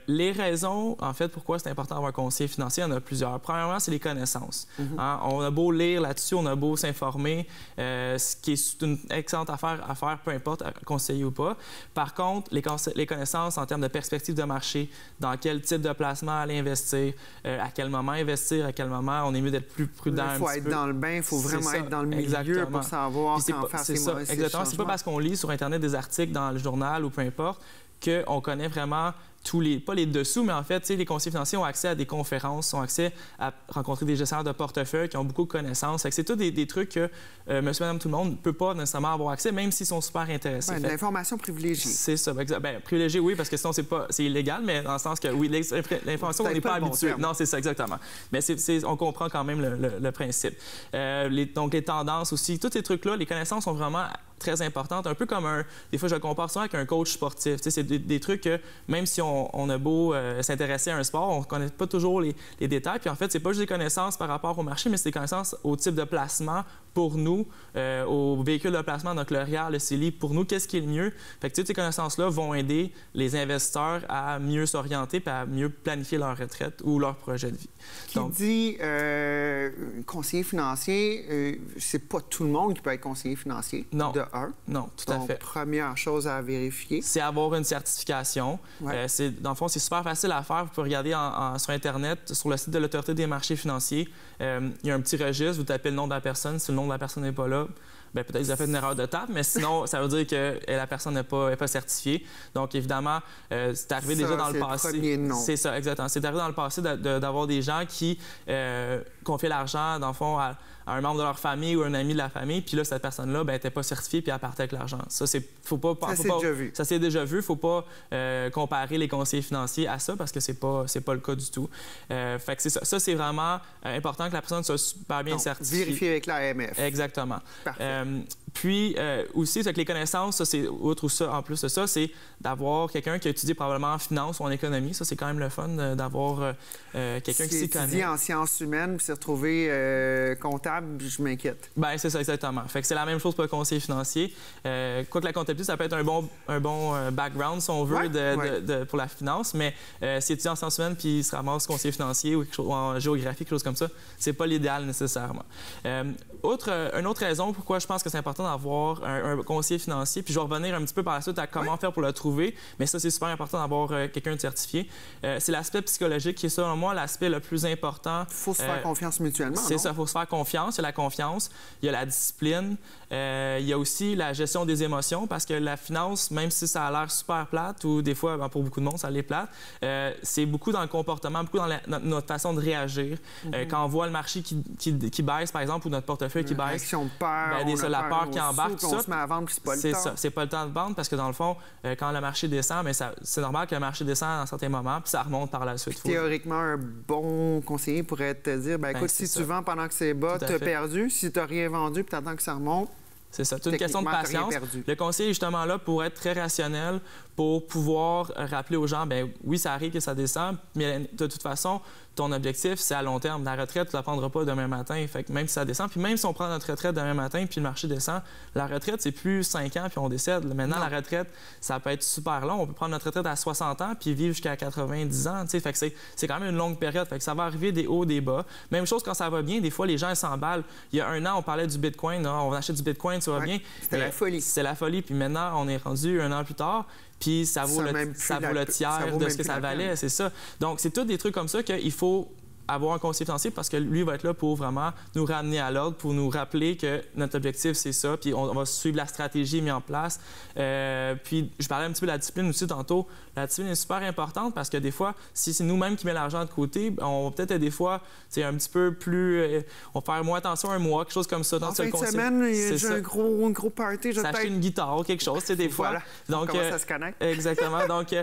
Les raisons, en fait, pourquoi c'est important d'avoir un conseiller financier, il y en a plusieurs. Premièrement, c'est les connaissances. Hein? On a beau lire là-dessus, on a beau s'informer, ce qui est une excellente affaire à faire, peu importe, conseiller ou pas. Par contre, les connaissances en termes de perspective de marché, dans quel type de placement aller investir, à quel moment investir, à quel moment on est mieux d'être plus prudent. Il faut être dans le bain, il faut vraiment être dans le milieu pour savoir quand faire ces mauvais changements. Exactement. C'est pas parce qu'on lit sur Internet des articles dans le journal ou peu importe qu'on connaît vraiment pas les dessous, mais en fait, les conseillers financiers ont accès à des conférences, ont accès à rencontrer des gestionnaires de portefeuille qui ont beaucoup de connaissances. C'est tout des trucs que monsieur, madame, tout le monde ne peut pas nécessairement avoir accès, même s'ils sont super intéressés. De l'information privilégiée. C'est ça. Privilégiée, oui, parce que sinon, c'est illégal, mais dans le sens que, oui, l'information, on n'est pas habitué. Non, c'est ça, exactement. Mais on comprend quand même le principe. Donc, les tendances aussi, tous ces trucs-là, les connaissances sont vraiment très importantes. Un peu comme des fois, je le compare souvent avec un coach sportif. C'est des trucs que, même si on a beau s'intéresser à un sport, on ne connaît pas toujours les détails. Puis en fait, c'est pas juste des connaissances par rapport au marché, mais c'est des connaissances au type de placement pour nous, au véhicule de placement, donc le REER, le CELI, pour nous, qu'est-ce qui est le mieux? Fait que toutes ces connaissances-là vont aider les investisseurs à mieux s'orienter et à mieux planifier leur retraite ou leur projet de vie. Qui dit conseiller financier, c'est pas tout le monde qui peut être conseiller financier. Non. De un. Non, tout à fait. Première chose à vérifier. C'est avoir une certification. Ouais. Dans le fond, c'est super facile à faire. Vous pouvez regarder sur Internet, sur le site de l'Autorité des marchés financiers. Il y a un petit registre, vous tapez le nom de la personne. Si le nom de la personne n'est pas là, peut-être qu'ils ont fait une erreur de tape, mais sinon, ça veut dire que la personne n'est pas certifiée. Donc, évidemment, c'est arrivé déjà dans le passé. C'est ça, exactement. C'est arrivé dans le passé d'avoir des gens qui confiaient l'argent, dans le fond, à un membre de leur famille ou un ami de la famille, puis là, cette personne-là n'était pas certifiée, puis elle partait avec l'argent. Ça, faut pas... déjà vu. Ça s'est déjà vu. Il ne faut pas comparer les conseillers financiers à ça, parce que c'est pas le cas du tout. Fait que c'est ça. Ça, c'est vraiment important que la personne soit super bien certifiée. Vérifier avec l'AMF. Exactement. Parfait. Puis aussi, c'est que les connaissances, ça, c'est outre ça, en plus de ça, c'est d'avoir quelqu'un qui a étudié probablement en finance ou en économie. Ça, c'est quand même le fun d'avoir quelqu'un qui s'y connaît. Qui étudie en sciences humaines puis s'est retrouvé comptable, je m'inquiète. Bien, c'est ça, exactement. Fait que c'est la même chose pour le conseiller financier. Quoique la comptabilité, ça peut être un bon background, si on veut, pour la finance, mais s'il étudie en sciences humaines puis il se ramasse conseiller financier ou en géographie, quelque chose comme ça, c'est pas l'idéal nécessairement. Une autre raison pourquoi je pense que c'est important d'avoir un conseiller financier, puis je vais revenir un petit peu par la suite à comment faire pour le trouver, mais ça, c'est super important d'avoir quelqu'un de certifié. C'est l'aspect psychologique qui est, selon moi, l'aspect le plus important. Il faut se faire confiance mutuellement, C'est ça, il faut se faire confiance. Il y a la confiance, il y a la discipline, il y a aussi la gestion des émotions, parce que la finance, même si ça a l'air super plate, ou des fois, pour beaucoup de monde, ça l'est plate, c'est beaucoup dans le comportement, beaucoup dans notre façon de réagir. Quand on voit le marché qui baisse, par exemple, ou notre portefeuille qui baisse, réaction de peur, la peur qui embarque, tout ça. On se met à vendre, puis c'est pas le temps. C'est ça, c'est pas le temps de vendre, parce que dans le fond, quand le marché descend, mais c'est normal que le marché descend à certains moments, puis ça remonte par la suite. Théoriquement, un bon conseiller pourrait te dire, écoute, si tu vends pendant que c'est bas, tu as perdu. Si tu n'as rien vendu, puis tu attends que ça remonte, c'est ça. C'est une question de patience. Le conseiller est justement là pour être très rationnel, pour pouvoir rappeler aux gens, oui, ça arrive que ça descend, mais de toute façon, ton objectif, c'est à long terme. La retraite, tu ne la prendras pas demain matin. Fait que même si ça descend, puis même si on prend notre retraite demain matin, puis le marché descend, la retraite, c'est plus 5 ans, puis on décède. Maintenant, la retraite, ça peut être super long. On peut prendre notre retraite à 60 ans, puis vivre jusqu'à 90 ans. Fait que c'est quand même une longue période. Fait que ça va arriver des hauts, des bas. Même chose quand ça va bien. Des fois, les gens s'emballent. Il y a un an, on parlait du Bitcoin. On achète du Bitcoin, ça va bien. C'était la folie. C'est la folie. Puis maintenant, on est rendu un an plus tard. Puis ça vaut le tiers de ce que ça valait, c'est ça. Donc, c'est tous des trucs comme ça qu'il faut avoir un conseiller financier, parce que lui va être là pour vraiment nous ramener à l'ordre, pour nous rappeler que notre objectif, c'est ça, puis on va suivre la stratégie mise en place. Puis je parlais un petit peu de la discipline aussi tantôt. La discipline est super importante, parce que des fois, si c'est nous-mêmes qui mettons l'argent de côté, on va peut-être des fois, c'est un petit peu plus... on va faire moins attention un mois, quelque chose comme ça. En fin de semaine, j'ai un gros party. S'acheter une guitare, quelque chose, des fois. Voilà. Donc, comment ça se connecte. Exactement. Donc,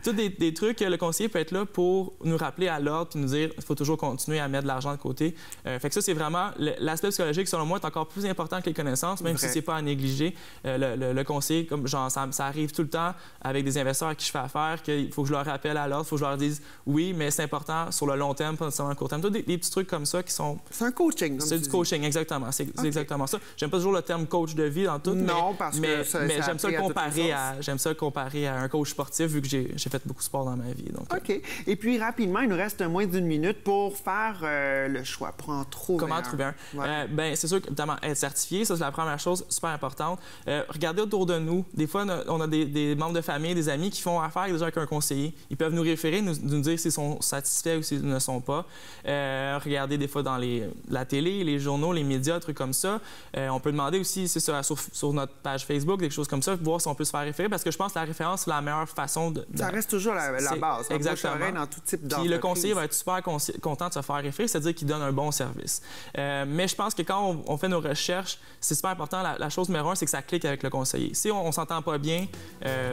tous des trucs, le conseiller peut être là pour nous rappeler à l'ordre, puis nous dire, dire, il faut toujours continuer à mettre de l'argent de côté. Fait que ça, c'est vraiment l'aspect psychologique, selon moi, est encore plus important que les connaissances, même si c'est pas à négliger. Le conseiller, comme genre, ça arrive tout le temps avec des investisseurs à qui je fais affaire, qu'il faut que je leur rappelle à l'ordre, il faut que je leur dise oui, mais c'est important sur le long terme, pas nécessairement le court terme. Des petits trucs comme ça qui sont... C'est un coaching. C'est du coaching, exactement. C'est exactement ça. J'aime pas toujours le terme coach de vie dans tout, non, mais j'aime ça le comparer à un coach sportif, vu que j'ai fait beaucoup de sport dans ma vie. Donc, OK. Et puis, rapidement, il nous reste moins d'1 minute pour faire le choix, pour en trouver Comment trouver un? Ouais. Ben, c'est sûr que, notamment, être certifié, ça, c'est la première chose super importante. Regardez autour de nous. Des fois, on a des membres de famille, des amis qui font affaire déjà avec un conseiller. Ils peuvent nous référer, nous dire s'ils sont satisfaits ou s'ils ne sont pas. Regardez des fois dans la télé, les journaux, les médias, des trucs comme ça. On peut demander aussi, c'est sur notre page Facebook, des choses comme ça, voir si on peut se faire référer, parce que je pense que la référence, c'est la meilleure façon de... Ça reste toujours la base. Exactement. Dans tout type Puis le conseiller va être super content de se faire référer, c'est-à-dire qu'il donne un bon service. Mais je pense que quand on fait nos recherches, c'est super important. La chose numéro 1, c'est que ça clique avec le conseiller. Si on s'entend pas bien,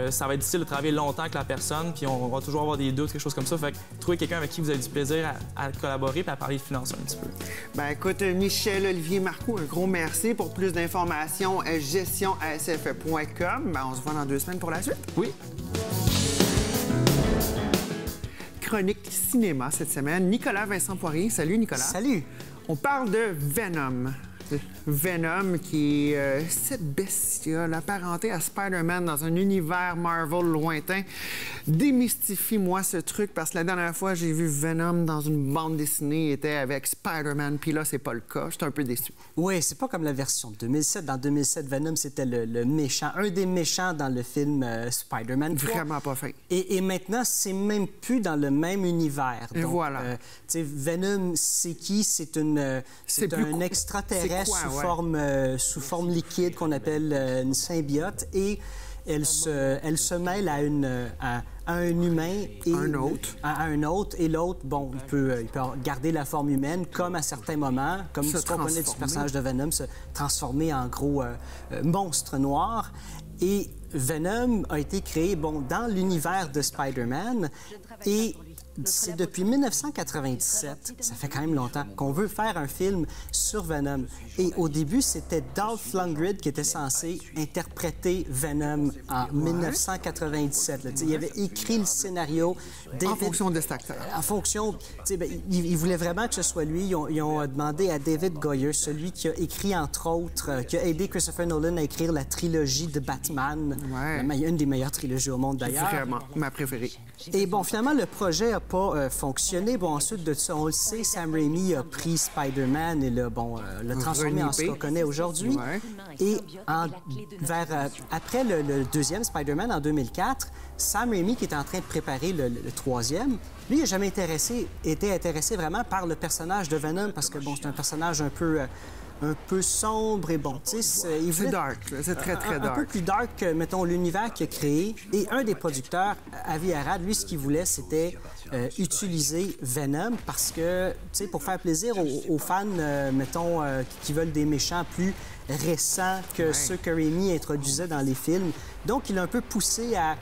ça va être difficile de travailler longtemps avec la personne, puis on va toujours avoir des doutes, quelque chose comme ça. Fait que trouver quelqu'un avec qui vous avez du plaisir à collaborer et à parler de finances un petit peu. Ben écoute, Michel-Olivier Marcoux, un gros merci. Pour plus d'informations, gestionasf.com. Ben, on se voit dans 2 semaines pour la suite. Oui. Chronique cinéma cette semaine. Nicolas Vincent Poirier. Salut, Nicolas. Salut. On parle de Venom. Venom, qui est cette bestiole apparentée à Spider-Man dans un univers Marvel lointain. Démystifie-moi ce truc, parce que la dernière fois, j'ai vu Venom dans une bande dessinée, il était avec Spider-Man, puis là, c'est pas le cas. J'étais un peu déçu. Oui, c'est pas comme la version de 2007. Dans 2007, Venom, c'était le méchant, un des méchants dans le film Spider-Man 3. Vraiment pas fin. Et maintenant, c'est même plus dans le même univers. Et donc, voilà. Venom, c'est qui? C'est un extraterrestre sous forme liquide qu'on appelle une symbiote, et elle se mêle à un humain et à un autre, et l'autre, bon, il peut garder la forme humaine, comme à certains moments, comme ce qu'on connaît du personnage de Venom, se transformer en gros monstre noir. Et Venom a été créé, dans l'univers de Spider-Man, et c'est depuis 1997, ça fait quand même longtemps, qu'on veut faire un film sur Venom. Et au début, c'était Dolph Lundgren qui était censé interpréter Venom en 1997. Là. Il avait écrit le scénario. En fonction de cet acteur. En fonction... il voulait vraiment que ce soit lui. Ils ont demandé à David Goyer, celui qui a écrit, entre autres, qui a aidé Christopher Nolan à écrire la trilogie de Batman. Ouais. Une des meilleures trilogies au monde, d'ailleurs. Vraiment, ma préférée. Et finalement, le projet n'a pas fonctionné. Ensuite de ça, on le sait, Sam Raimi a pris Spider-Man et l'a transformé en ce qu'on connaît aujourd'hui. Ouais. Et après le deuxième Spider-Man, en 2004, Sam Raimi, qui était en train de préparer le troisième, lui, il n'a jamais été intéressé vraiment par le personnage de Venom, parce que, c'est un personnage un peu sombre et c'est dark, c'est très dark. Un peu plus dark que, mettons, l'univers qu'il a créé. Et un des producteurs, Avi Arad, lui, ce qu'il voulait, c'était utiliser Venom, parce que, pour faire plaisir aux fans, mettons, qui veulent des méchants plus récents que ceux que Raimi introduisait dans les films. Donc, il a un peu poussé à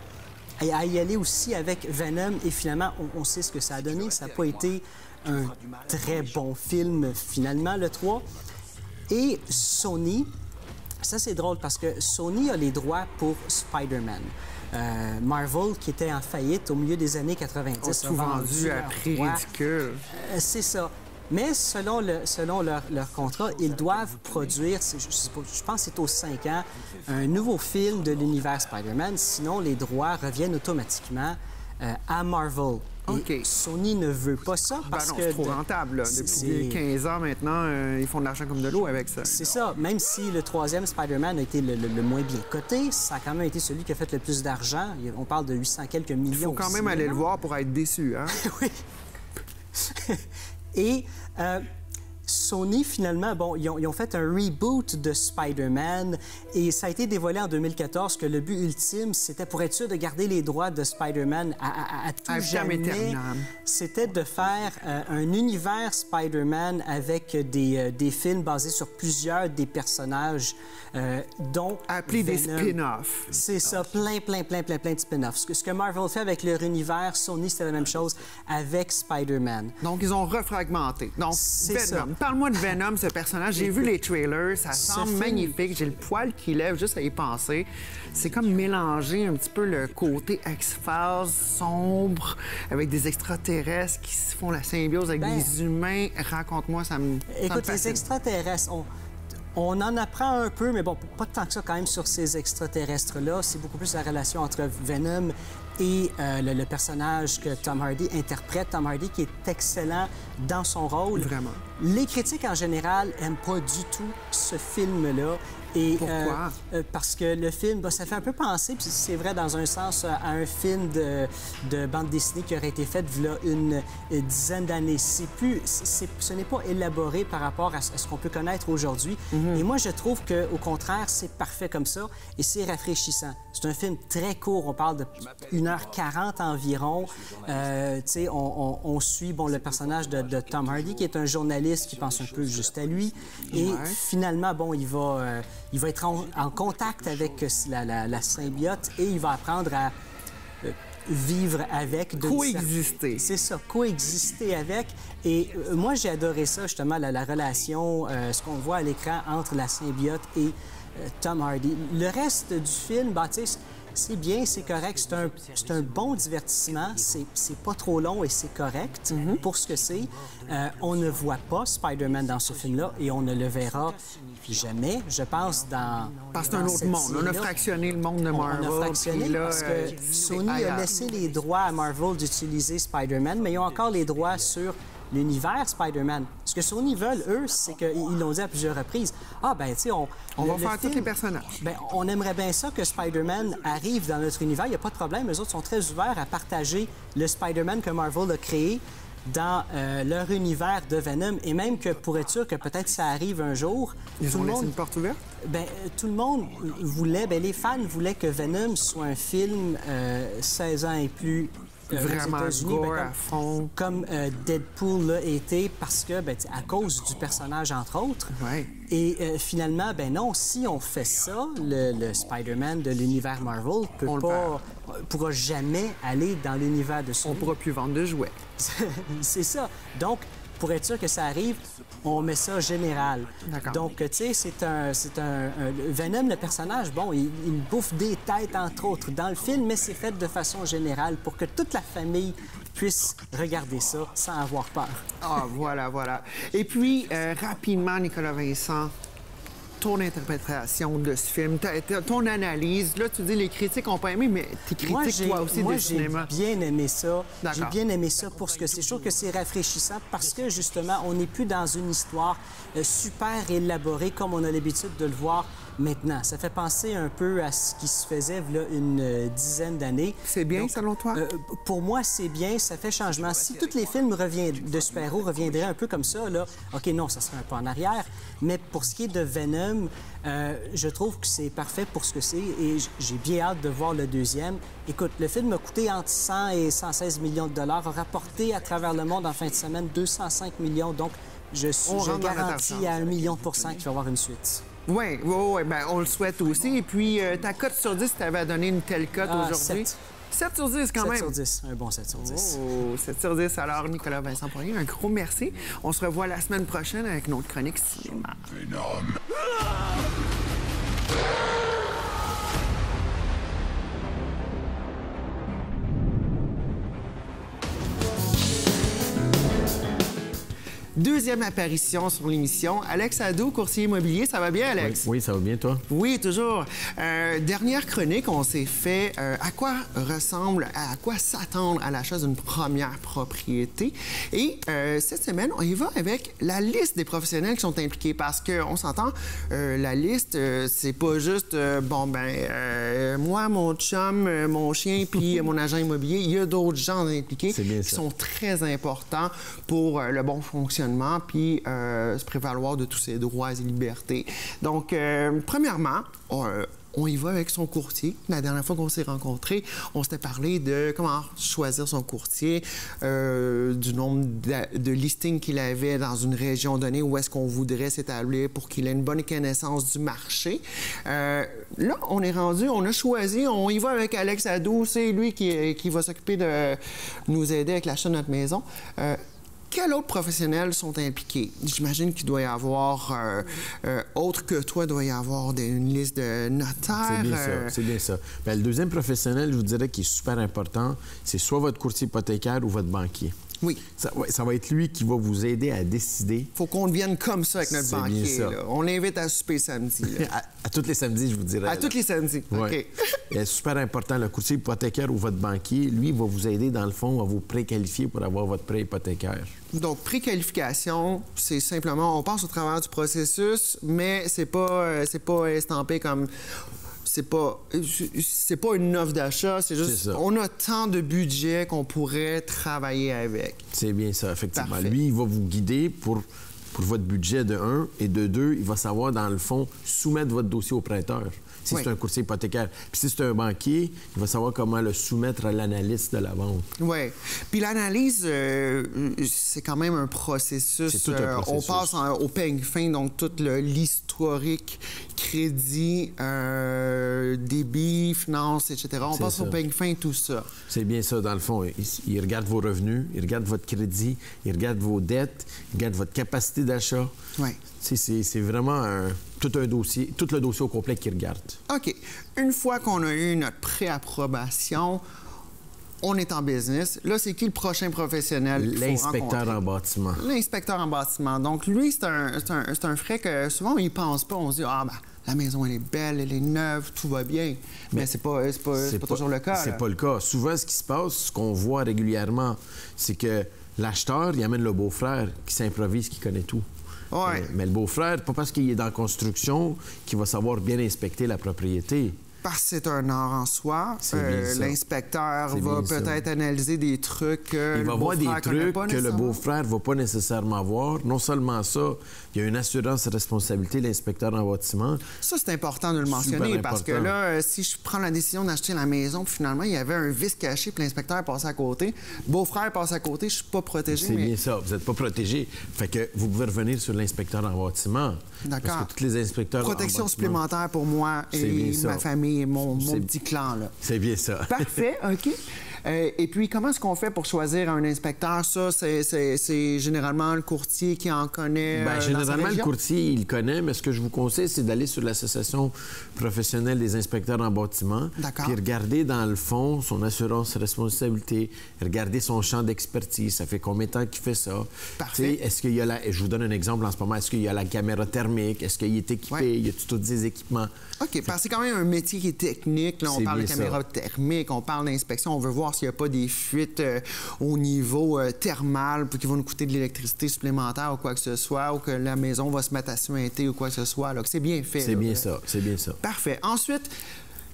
y aller aussi avec Venom, et finalement, on sait ce que ça a donné. Ça n'a pas été un très bon film, finalement, le 3. Et Sony, ça c'est drôle parce que Sony a les droits pour Spider-Man. Marvel, qui était en faillite au milieu des années 90, tout vendu à prix ridicule. C'est ça. Mais selon leur contrat, ils doivent produire, je pense que c'est aux 5 ans, un nouveau film de l'univers Spider-Man. Sinon, les droits reviennent automatiquement à Marvel. Et Sony ne veut pas ça parce que... c'est trop rentable. Là. Depuis 15 ans maintenant, ils font de l'argent comme de l'eau avec ça. C'est ça. Même si le troisième Spider-Man a été le moins bien coté, ça a quand même été celui qui a fait le plus d'argent. On parle de 800 quelques millions. Il faut quand même aller le voir pour être déçu, hein? Oui. Et Sony, finalement, bon, ils ont fait un reboot de Spider-Man et ça a été dévoilé en 2014 que le but ultime, c'était pour être sûr de garder les droits de Spider-Man à tout jamais. C'était de faire un univers Spider-Man avec des films basés sur plusieurs des personnages, dont appelés des spin-offs. C'est ça, plein de spin-offs. Ce que Marvel fait avec leur univers, Sony, c'était la même chose avec Spider-Man. Donc, ils ont refragmenté. Donc, Venom. Parle-moi de Venom, ce personnage. J'ai vu les trailers, ça semble magnifique. J'ai le poil qui lève juste à y penser. C'est comme mélanger un petit peu le côté X-Files sombre avec des extraterrestres qui se font la symbiose avec des humains. Raconte-moi, ça me Écoute, les extraterrestres, on en apprend un peu, mais bon, pas tant que ça quand même sur ces extraterrestres-là. C'est beaucoup plus la relation entre Venom et le personnage que Tom Hardy interprète. Tom Hardy qui est excellent dans son rôle. Vraiment. Les critiques en général n'aiment pas du tout ce film-là. Et, pourquoi? Parce que le film, ça fait un peu penser, puis c'est vrai dans un sens, à un film de bande dessinée qui aurait été fait il y a une dizaine d'années. Ce n'est pas élaboré par rapport à ce qu'on peut connaître aujourd'hui. Et moi, je trouve qu'au contraire, c'est parfait comme ça et c'est rafraîchissant. C'est un film très court, on parle de 1h40 environ. On suit le personnage de Tom Hardy, qui est un journaliste qui pense un peu juste à lui. Et finalement, il va être en contact avec la symbiote et il va apprendre à vivre avec. Coexister. C'est ça, coexister avec. Et moi, j'ai adoré ça, justement, la relation, ce qu'on voit à l'écran entre la symbiote et Tom Hardy. Le reste du film, c'est bien, c'est correct, c'est un bon divertissement, c'est pas trop long et c'est correct pour ce que c'est. On ne voit pas Spider-Man dans ce film-là et on ne le verra jamais, je pense, dans... Parce que c'est un autre monde. On a fractionné le monde de Marvel. On a fractionné parce que Sony a laissé les droits à Marvel d'utiliser Spider-Man, mais ils ont encore les droits sur l'univers Spider-Man. Ce que Sony veulent, eux, c'est qu'ils l'ont dit à plusieurs reprises. On va faire tous les personnages. On aimerait bien ça que Spider-Man arrive dans notre univers. Il n'y a pas de problème. Eux autres sont très ouverts à partager le Spider-Man que Marvel a créé dans leur univers de Venom. Et même que, pour être sûr que peut-être ça arrive un jour... Ils ont laissé une porte ouverte? Tout le monde voulait... les fans voulaient que Venom soit un film 16 ans et plus... Vraiment gore à fond. Comme Deadpool l'a été parce que, à cause du personnage, entre autres. Ouais. Et finalement, non, si on fait ça, le Spider-Man de l'univers Marvel pourra jamais aller dans l'univers de Sony. On pourra plus vendre de jouets. C'est ça. Donc, pour être sûr que ça arrive, on met ça général. Donc, tu sais, c'est un Venom, le personnage, il bouffe des têtes, entre autres, dans le film, mais c'est fait de façon générale pour que toute la famille puisse regarder ça sans avoir peur. Ah, voilà. Et puis, rapidement, Nicolas Vincent, ton interprétation de ce film, ton analyse. Là, tu dis les critiques n'ont pas aimé, mais tes critiques, toi aussi, du cinéma. J'ai bien aimé ça. J'ai bien aimé ça pour ce que c'est. Je trouve que c'est rafraîchissant parce que, justement, on n'est plus dans une histoire super élaborée comme on a l'habitude de le voir maintenant. Ça fait penser un peu à ce qui se faisait il y a une dizaine d'années. C'est bien, selon toi? Pour moi, c'est bien. Ça fait changement. Si tous les films de super-héros reviendraient un peu comme ça, là, OK, non, ça serait un pas en arrière. Mais pour ce qui est de Venom, je trouve que c'est parfait pour ce que c'est et j'ai bien hâte de voir le deuxième. Écoute, le film a coûté entre 100 et 116 millions de dollars, a rapporté à travers le monde en fin de semaine 205 millions. Donc, je garantis à 1 million % qu'il va y avoir une suite. Oui, on le souhaite aussi. Et puis, ta cote sur 10, tu avais donné une telle cote aujourd'hui? 7 sur 10 quand même. 7 sur 10, un bon 7 sur 10. Oh, 7 sur 10. Alors, Nicolas Vincent Poirier, un gros merci. On se revoit la semaine prochaine avec notre chronique cinéma. Deuxième apparition sur l'émission. Alex Hadou, courtier immobilier. Ça va bien, Alex? Oui, ça va bien, toi? Oui, toujours. Dernière chronique, on s'est fait à quoi s'attendre à l'achat d'une première propriété. Et cette semaine, on y va avec la liste des professionnels qui sont impliqués parce qu'on s'entend, la liste, c'est pas juste, moi, mon chum, mon chien, puis mon agent immobilier. Il y a d'autres gens impliqués qui sont très importants pour le bon fonctionnement fonctionnement puis se prévaloir de tous ses droits et libertés. Donc, premièrement, on y va avec son courtier. La dernière fois qu'on s'est rencontrés, on s'était parlé de comment choisir son courtier, du nombre de listings qu'il avait dans une région donnée, où est-ce qu'on voudrait s'établir pour qu'il ait une bonne connaissance du marché. Là, on est rendu, on a choisi, on y va avec Alex Adou. C'est lui qui va s'occuper de nous aider avec l'achat de notre maison. Quels autres professionnels sont impliqués? J'imagine qu'il doit y avoir, autre que toi, il doit y avoir une liste de notaires. C'est bien ça, c'est bien ça. Bien, le deuxième professionnel, je vous dirais, qui est super important, c'est soit votre courtier hypothécaire ou votre banquier. Oui. Ça va être lui qui va vous aider à décider. Il faut qu'on devienne comme ça avec notre banquier. Bien ça. Là. On l'invite à souper samedi. à tous les samedis, je vous dirais. À tous les samedis, ouais. OK. C'est super important. Le courtier hypothécaire ou votre banquier, lui, va vous aider, dans le fond, à vous préqualifier pour avoir votre prêt hypothécaire. Donc, préqualification, c'est simplement, on passe au travers du processus, mais c'est pas estampé comme... C'est pas une offre d'achat, c'est juste on a tant de budget qu'on pourrait travailler avec. C'est bien ça, effectivement. Parfait. Lui, il va vous guider pour votre budget de 1 et de 2, il va savoir, dans le fond, soumettre votre dossier au prêteur. Si c'est un courtier hypothécaire. Puis si c'est un banquier, il va savoir comment le soumettre à l'analyste de la vente. Oui. Puis l'analyse, c'est quand même un processus. C'est tout un processus. On passe au peigne fin, donc tout l'historique, crédit, débit, finances, etc. On passe au peigne fin, tout ça. C'est bien ça, dans le fond. Il regarde vos revenus, il regarde votre crédit, il regarde vos dettes, il regarde votre capacité d'achat. Oui. C'est vraiment tout le dossier au complet qu'il regarde. OK. Une fois qu'on a eu notre préapprobation, on est en business. Là, c'est qui le prochain professionnel? L'inspecteur en bâtiment. L'inspecteur en bâtiment. Donc, lui, c'est un frais que souvent, on n'y pense pas. On se dit, la maison, elle est belle, elle est neuve, tout va bien. Mais c'est pas toujours le cas. C'est pas le cas. Souvent, ce qui se passe, ce qu'on voit régulièrement, c'est que l'acheteur, il amène le beau-frère qui s'improvise, qui connaît tout. Ouais. Mais le beau-frère, pas parce qu'il est dans la construction qu'il va savoir bien inspecter la propriété. Parce que c'est un art en soi. L'inspecteur va peut-être analyser des trucs que il va voir des trucs que le beau-frère ne va pas nécessairement voir. Non seulement ça, il y a une assurance responsabilité, l'inspecteur en bâtiment. Ça, c'est important de le mentionner parce que là, si je prends la décision d'acheter la maison, puis finalement, il y avait un vice caché, puis l'inspecteur passe à côté, le beau-frère passe à côté, je suis pas protégé. C'est bien ça, vous n'êtes pas protégé. Fait que vous pouvez revenir sur l'inspecteur en bâtiment. D'accord. Parce que tous les inspecteurs protection en bâtiment, supplémentaire pour moi et ma famille et mon petit clan, là. C'est bien ça. Parfait, OK. Et puis, comment est-ce qu'on fait pour choisir un inspecteur? Ça, c'est généralement le courtier qui en connaît. Généralement, le courtier, il connaît, mais ce que je vous conseille, c'est d'aller sur l'Association professionnelle des inspecteurs en bâtiment. D'accord. Puis regarder, dans le fond, son assurance responsabilité, regarder son champ d'expertise. Ça fait combien de temps qu'il fait ça? Parfait. Est-ce qu'il y a je vous donne un exemple en ce moment. Est-ce qu'il y a la caméra thermique? Est-ce qu'il est équipé? Ouais. Y a-t-il tous des équipements? OK, parce que c'est quand même un métier qui est technique. Là, on parle de caméra thermique, on parle d'inspection. On veut voir s'il n'y a pas des fuites au niveau thermal qui vont nous coûter de l'électricité supplémentaire ou quoi que ce soit, ou que la maison va se mettre à suinter ou quoi que ce soit. Là, que c'est bien fait. C'est bien ça, c'est bien ça. Parfait. Ensuite,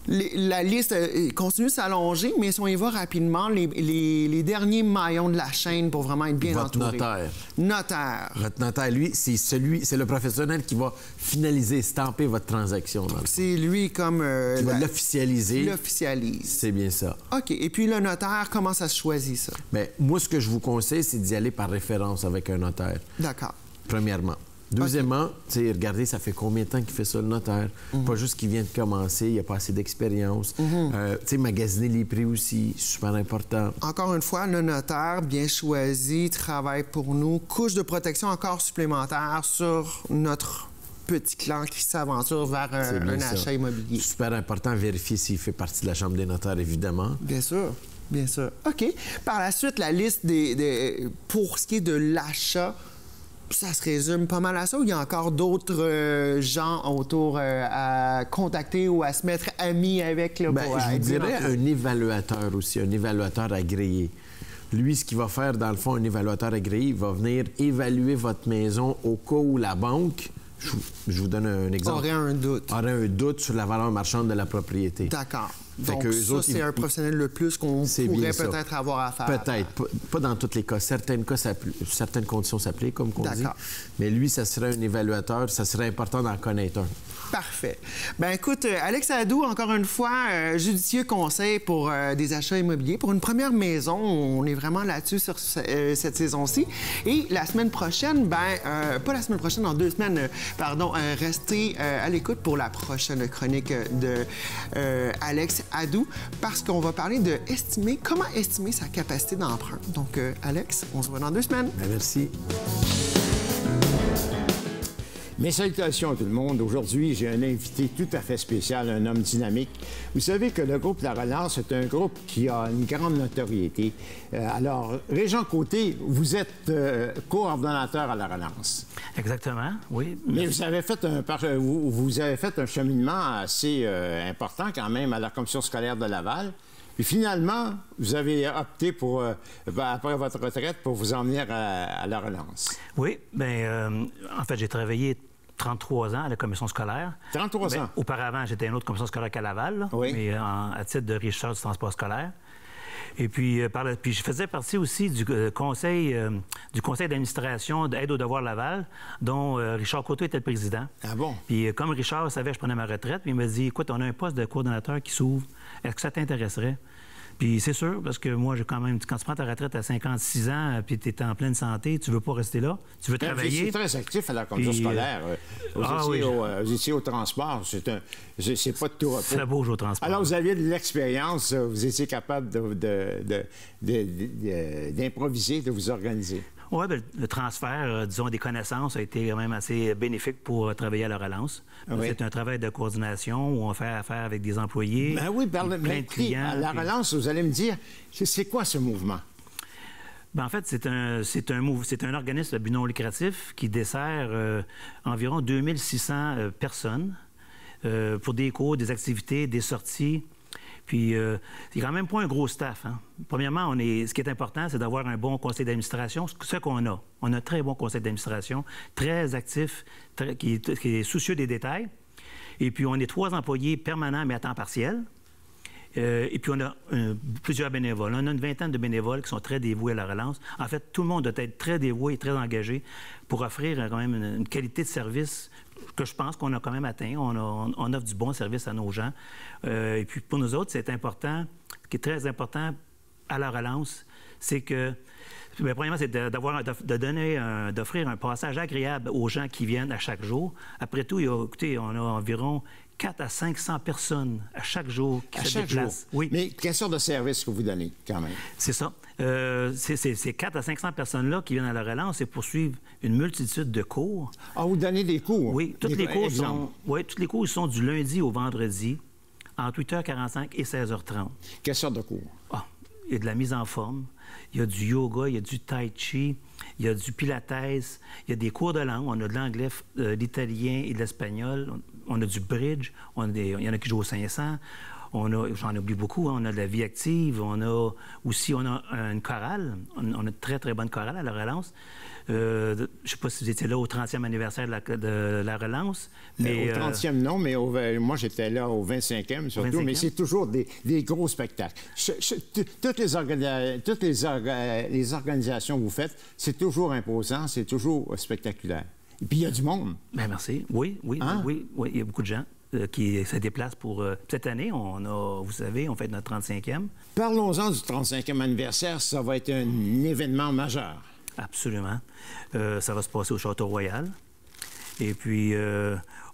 la liste continue de s'allonger, mais si on y va rapidement, les derniers maillons de la chaîne pour vraiment être bien entouré. Votre notaire. Votre notaire, lui, c'est le professionnel qui va finaliser, stamper votre transaction. C'est lui comme... qui va l'officialiser. L'officialise. C'est bien ça. OK. Et puis le notaire, comment ça se choisit, ça? Bien, moi, ce que je vous conseille, c'est d'y aller par référence avec un notaire. D'accord. Premièrement. Deuxièmement, regardez, ça fait combien de temps qu'il fait ça, le notaire? Pas juste qu'il vient de commencer, il n'a pas assez d'expérience. Magasiner les prix aussi, super important. Encore une fois, le notaire, bien choisi, travaille pour nous. Couche de protection encore supplémentaire sur notre petit clan qui s'aventure vers un achat immobilier. Super important, vérifier s'il fait partie de la Chambre des notaires, évidemment. Bien sûr. Bien sûr. OK. Par la suite, la liste pour ce qui est de l'achat, ça se résume pas mal à ça ou il y a encore d'autres gens autour à contacter ou à se mettre amis avec? Là, je vous dirais un évaluateur aussi, un évaluateur agréé. Lui, ce qu'il va faire, dans le fond, un évaluateur agréé, il va venir évaluer votre maison au cas où la banque, je vous donne un exemple, aurait un doute sur la valeur marchande de la propriété. D'accord. Donc, ça, c'est un professionnel le plus qu'on pourrait peut-être avoir à faire. Peut-être. Pas dans tous les cas. Certaines conditions s'appliquent, comme on dit. Mais lui, ça serait un évaluateur. Ça serait important d'en connaître un. Parfait. Bien, écoute, Alex Hadou, encore une fois, judicieux conseil pour des achats immobiliers. Pour une première maison, on est vraiment là-dessus sur cette saison-ci. Et la semaine prochaine, pas la semaine prochaine, dans 2 semaines, restez à l'écoute pour la prochaine chronique de Alex Hadou, parce qu'on va parler de comment estimer sa capacité d'emprunt. Donc, Alex, on se voit dans 2 semaines. Bien, merci. Mes salutations à tout le monde. Aujourd'hui, j'ai un invité tout à fait spécial, un homme dynamique. Vous savez que le groupe La Relance est un groupe qui a une grande notoriété. Alors, Régent Côté, vous êtes coordonnateur à La Relance. Exactement, oui. Mais vous avez fait un cheminement assez important quand même à la Commission scolaire de Laval. Puis finalement, vous avez opté pour, après votre retraite, pour vous emmener à La Relance. Oui, bien, en fait, j'ai travaillé 33 ans à la commission scolaire. 33 ans? Auparavant, j'étais à une autre commission scolaire qu'à Laval, là, mais à titre de régisseur du transport scolaire. Et puis, je faisais partie aussi du conseil d'administration d'Aide aux devoirs Laval, dont Richard Coteau était le président. Ah bon? Puis comme Richard savait que je prenais ma retraite, puis il m'a dit, écoute, on a un poste de coordonnateur qui s'ouvre. Est-ce que ça t'intéresserait? Puis c'est sûr, parce que moi, j'ai quand même, quand tu prends ta retraite à 56 ans, puis tu es en pleine santé, tu veux pas rester là, tu veux travailler. Vous étiez très actif à la commission scolaire. Vous étiez au transport, c'est pas de tout repos. C'est beau jouer au transport. Alors, vous aviez de l'expérience, vous étiez capable d'improviser, de vous organiser. Oui, le transfert, disons, des connaissances a été quand même assez bénéfique pour travailler à La Relance. Oui. C'est un travail de coordination où on fait affaire avec des employés, plein de clients. À La Relance, vous allez me dire, c'est quoi ce mouvement? Bien, en fait, c'est un organisme à but non lucratif qui dessert environ 2600 personnes pour des cours, des activités, des sorties. Puis, c'est quand même pas un gros staff. Hein. Premièrement, ce qui est important, c'est d'avoir un bon conseil d'administration, ce qu'on a. On a un très bon conseil d'administration, très actif, qui est soucieux des détails. Et puis, on est 3 employés permanents, mais à temps partiel. Et puis, on a plusieurs bénévoles. On a une vingtaine de bénévoles qui sont très dévoués à La Relance. En fait, tout le monde doit être très dévoué et très engagé pour offrir quand même une qualité de service que je pense qu'on a quand même atteint. On offre du bon service à nos gens. Et puis, pour nous autres, c'est important, ce qui est très important à La Relance, c'est que, bien, premièrement, c'est d'offrir un passage agréable aux gens qui viennent à chaque jour. Après tout, écoutez, on a environ 400 à 500 personnes à chaque jour qui se déplacent. Oui. Mais quelle sorte de service que vous donnez, quand même? C'est ça. Ces 400 à 500 personnes-là qui viennent à La Relance, c'est pour suivre une multitude de cours. Ah, vous donnez des cours? Oui. Tous les cours sont du lundi au vendredi, entre 8h45 et 16h30. Quelle sorte de cours? Ah, il y a de la mise en forme, il y a du yoga, il y a du tai chi, il y a du pilates, il y a des cours de langue. On a de l'anglais, l'italien et de l'espagnol. On a du bridge. Il y en a qui jouent au 500. J'en oublie beaucoup. On a de la vie active. On a une chorale. On a une très, très bonne chorale à La Relance. Je ne sais pas si vous étiez là au 30e anniversaire de la Relance. Mais, au 30e, non, mais moi, j'étais là au 25e, surtout. 25e. Mais c'est toujours des gros spectacles. Toutes les organisations que vous faites, c'est toujours imposant, c'est toujours spectaculaire. Et puis, il y a du monde. Bien, merci. Oui, il y a beaucoup de gens qui se déplacent pour... cette année, vous savez, on fête notre 35e. Parlons-en du 35e anniversaire. Ça va être un événement majeur. Absolument. Ça va se passer au Château-Royal. Et puis,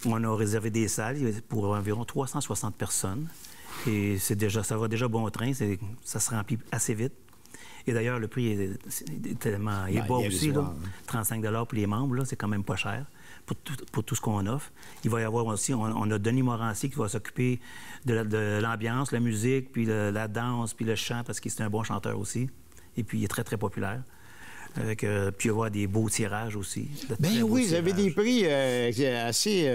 on a réservé des salles pour environ 360 personnes. Et ça va déjà bon train. Ça se remplit assez vite. Et d'ailleurs, le prix est bas aussi. Là. 35 $ pour les membres, c'est quand même pas cher pour tout ce qu'on offre. Il va y avoir aussi, on a Denis Morancy qui va s'occuper de l'ambiance, la musique, puis la danse, puis le chant, parce qu'il est un bon chanteur aussi. Et puis, il est très, très populaire. Puis il va y avoir des beaux tirages aussi. Bien oui, vous avez des prix assez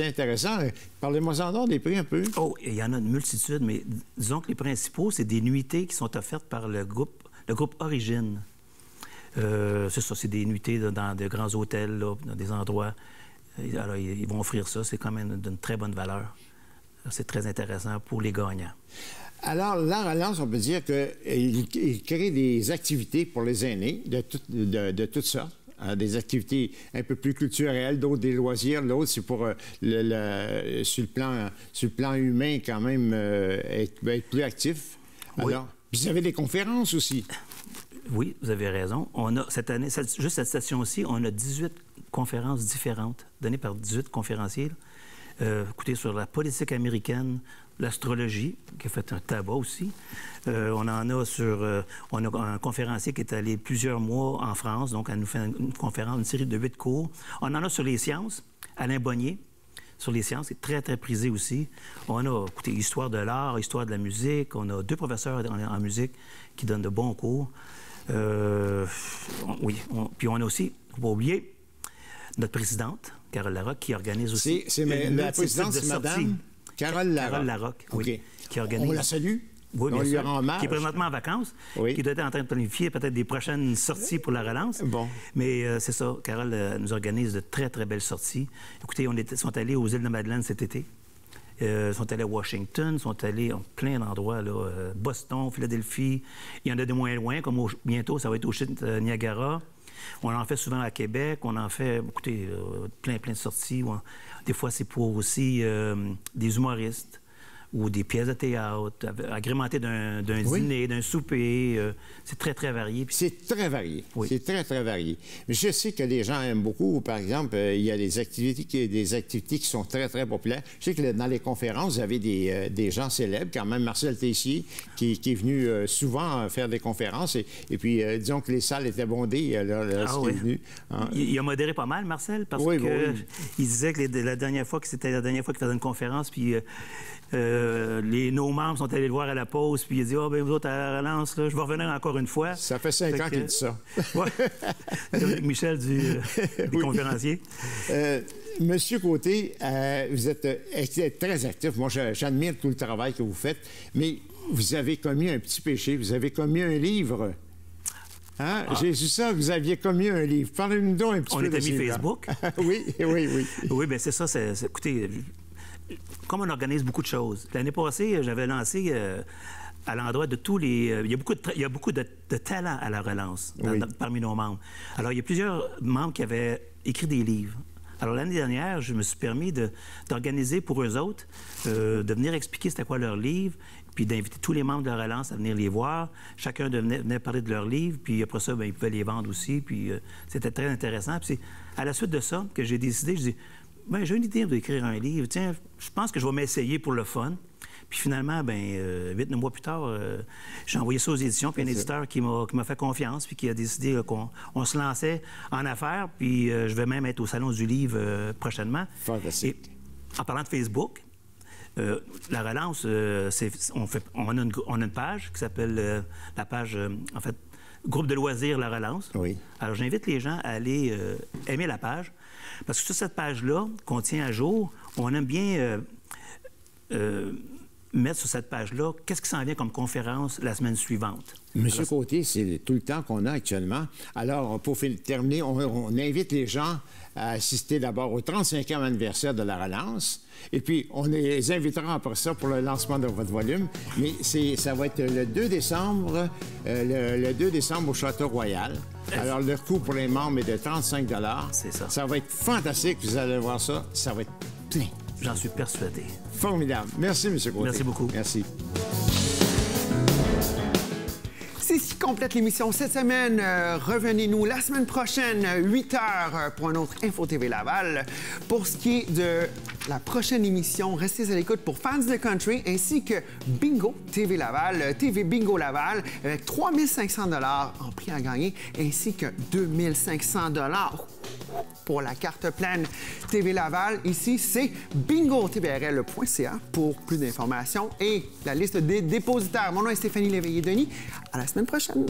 intéressants. Parlez-moi-en des prix un peu. Oh, il y en a une multitude, mais disons que les principaux, c'est des nuitées qui sont offertes par le groupe Origine. C'est ça, c'est des nuitées dans de grands hôtels, là, dans des endroits. Alors, ils vont offrir ça. C'est quand même d'une très bonne valeur. c'est très intéressant pour les gagnants. Alors, la relance, on peut dire qu'il crée des activités pour les aînés de toutes sortes. Des activités un peu plus culturelles, d'autres des loisirs, l'autre c'est pour sur le plan humain quand même être plus actif. Oui. Alors, vous avez des conférences aussi. Oui, vous avez raison. On a cette année, juste cette session-ci, on a 18 conférences différentes données par 18 conférenciers. Écoutez, sur la politique américaine, l'astrologie, qui a fait un tabac aussi. On en a sur... on a un conférencier qui est allé plusieurs mois en France, donc elle nous fait une conférence, une série de 8 cours. On en a sur les sciences, Alain Bonnier, sur les sciences, qui est très, très prisé aussi. On a, écoutez, histoire de l'art, histoire de la musique. On a 2 professeurs en musique qui donnent de bons cours. Puis on a aussi, il ne faut pas oublier, notre présidente, Carole Larocque, qui organise aussi... La présidente, c'est Madame Carole Larocque. Carole Larocque, oui. Okay. Qui organise... On la salue. Oui, on bien lui sûr. rend hommage. Qui est présentement en vacances, qui doit être en train de planifier peut-être des prochaines sorties pour la relance. Bon. Mais c'est ça, Carole nous organise de très, très belles sorties. Écoutez, sont allés aux îles de Madeleine cet été. Sont allés à Washington, sont allés en plein d'endroits, Boston, Philadelphie. Il y en a de moins loin, comme bientôt, ça va être au site Niagara. On en fait souvent à Québec. On en fait, écoutez, plein de sorties. Des fois, c'est pour aussi des humoristes ou des pièces de théâtre, agrémentées d'un dîner, d'un souper. C'est très, très varié. C'est très varié. Oui. C'est très, très varié. Mais je sais que les gens aiment beaucoup. Par exemple, il y a des activités qui sont très, très populaires. Je sais que dans les conférences, vous avez des gens célèbres, quand même. Marcel Tessier, qui est venu souvent faire des conférences. Et puis, disons que les salles étaient bondées lorsqu'il est venu. Il a modéré pas mal, Marcel, parce que il disait que la dernière fois qu'il faisait une conférence, puis... nos membres sont allés le voir à la pause, puis il a dit « Ah, bien, vous autres, à la relance, là, je vais revenir encore une fois. » Ça fait 5 ans qu'il dit ça. Oui. Dominique Michel, des conférenciers. Monsieur Côté, vous êtes très actif. Moi, j'admire tout le travail que vous faites, mais vous avez commis un petit péché. Vous avez commis un livre. Hein? J'ai vu ça, vous aviez commis un livre. Parlez-nous donc un petit peu de ça. On est amis Facebook. Oui. Oui, bien, c'est ça. Écoutez... Comme on organise beaucoup de choses. L'année passée, j'avais lancé à l'endroit de tous les... il y a beaucoup de talent à la relance parmi nos membres. Alors, il y a plusieurs membres qui avaient écrit des livres. Alors, l'année dernière, je me suis permis d'organiser pour eux autres, de venir expliquer c'était quoi leur livre, puis d'inviter tous les membres de la relance à venir les voir. Chacun venait parler de leur livre, puis après ça, bien, ils pouvaient les vendre aussi, puis c'était très intéressant. Puis c'est à la suite de ça que j'ai décidé, je dis... Bien, j'ai une idée d'écrire un livre. Tiens, je pense que je vais m'essayer pour le fun. Puis finalement, 8-9 mois plus tard, j'ai envoyé ça aux éditions, puis un éditeur qui m'a fait confiance, puis qui a décidé qu'on se lançait en affaires, puis je vais même être au Salon du Livre prochainement. Fantastique. Et en parlant de Facebook, la relance, on a une page qui s'appelle la page, en fait, Groupe de loisirs La Relance. Oui. Alors, j'invite les gens à aller aimer la page, parce que sur cette page-là, qu'on tient à jour, on aime bien mettre sur cette page-là qu'est-ce qui s'en vient comme conférence la semaine suivante. Monsieur Côté, c'est tout le temps qu'on a actuellement. Alors, pour terminer, on invite les gens à assister d'abord au 35e anniversaire de la relance. Et puis, on les invitera après ça pour le lancement de votre volume. Mais ça va être le 2 décembre, le 2 décembre au Château Royal. Alors, le coût pour les membres est de 35 $. C'est ça. Ça va être fantastique. Vous allez voir ça. Ça va être plein. J'en suis persuadé. Formidable. Merci, M. Côté. Merci beaucoup. Merci. C'est ce qui complète l'émission cette semaine. Revenez-nous la semaine prochaine, 8 h, pour un autre Info TV Laval. Pour ce qui est de la prochaine émission, restez à l'écoute pour Fans de Country ainsi que Bingo TV Laval, TV Bingo Laval, avec 3 500 $ en prix à gagner, ainsi que 2 500 $ pour la carte pleine TV Laval. Ici, c'est bingo-tvrl.ca pour plus d'informations et la liste des dépositaires. Mon nom est Stéphanie Léveillé-Denis. À la semaine prochaine.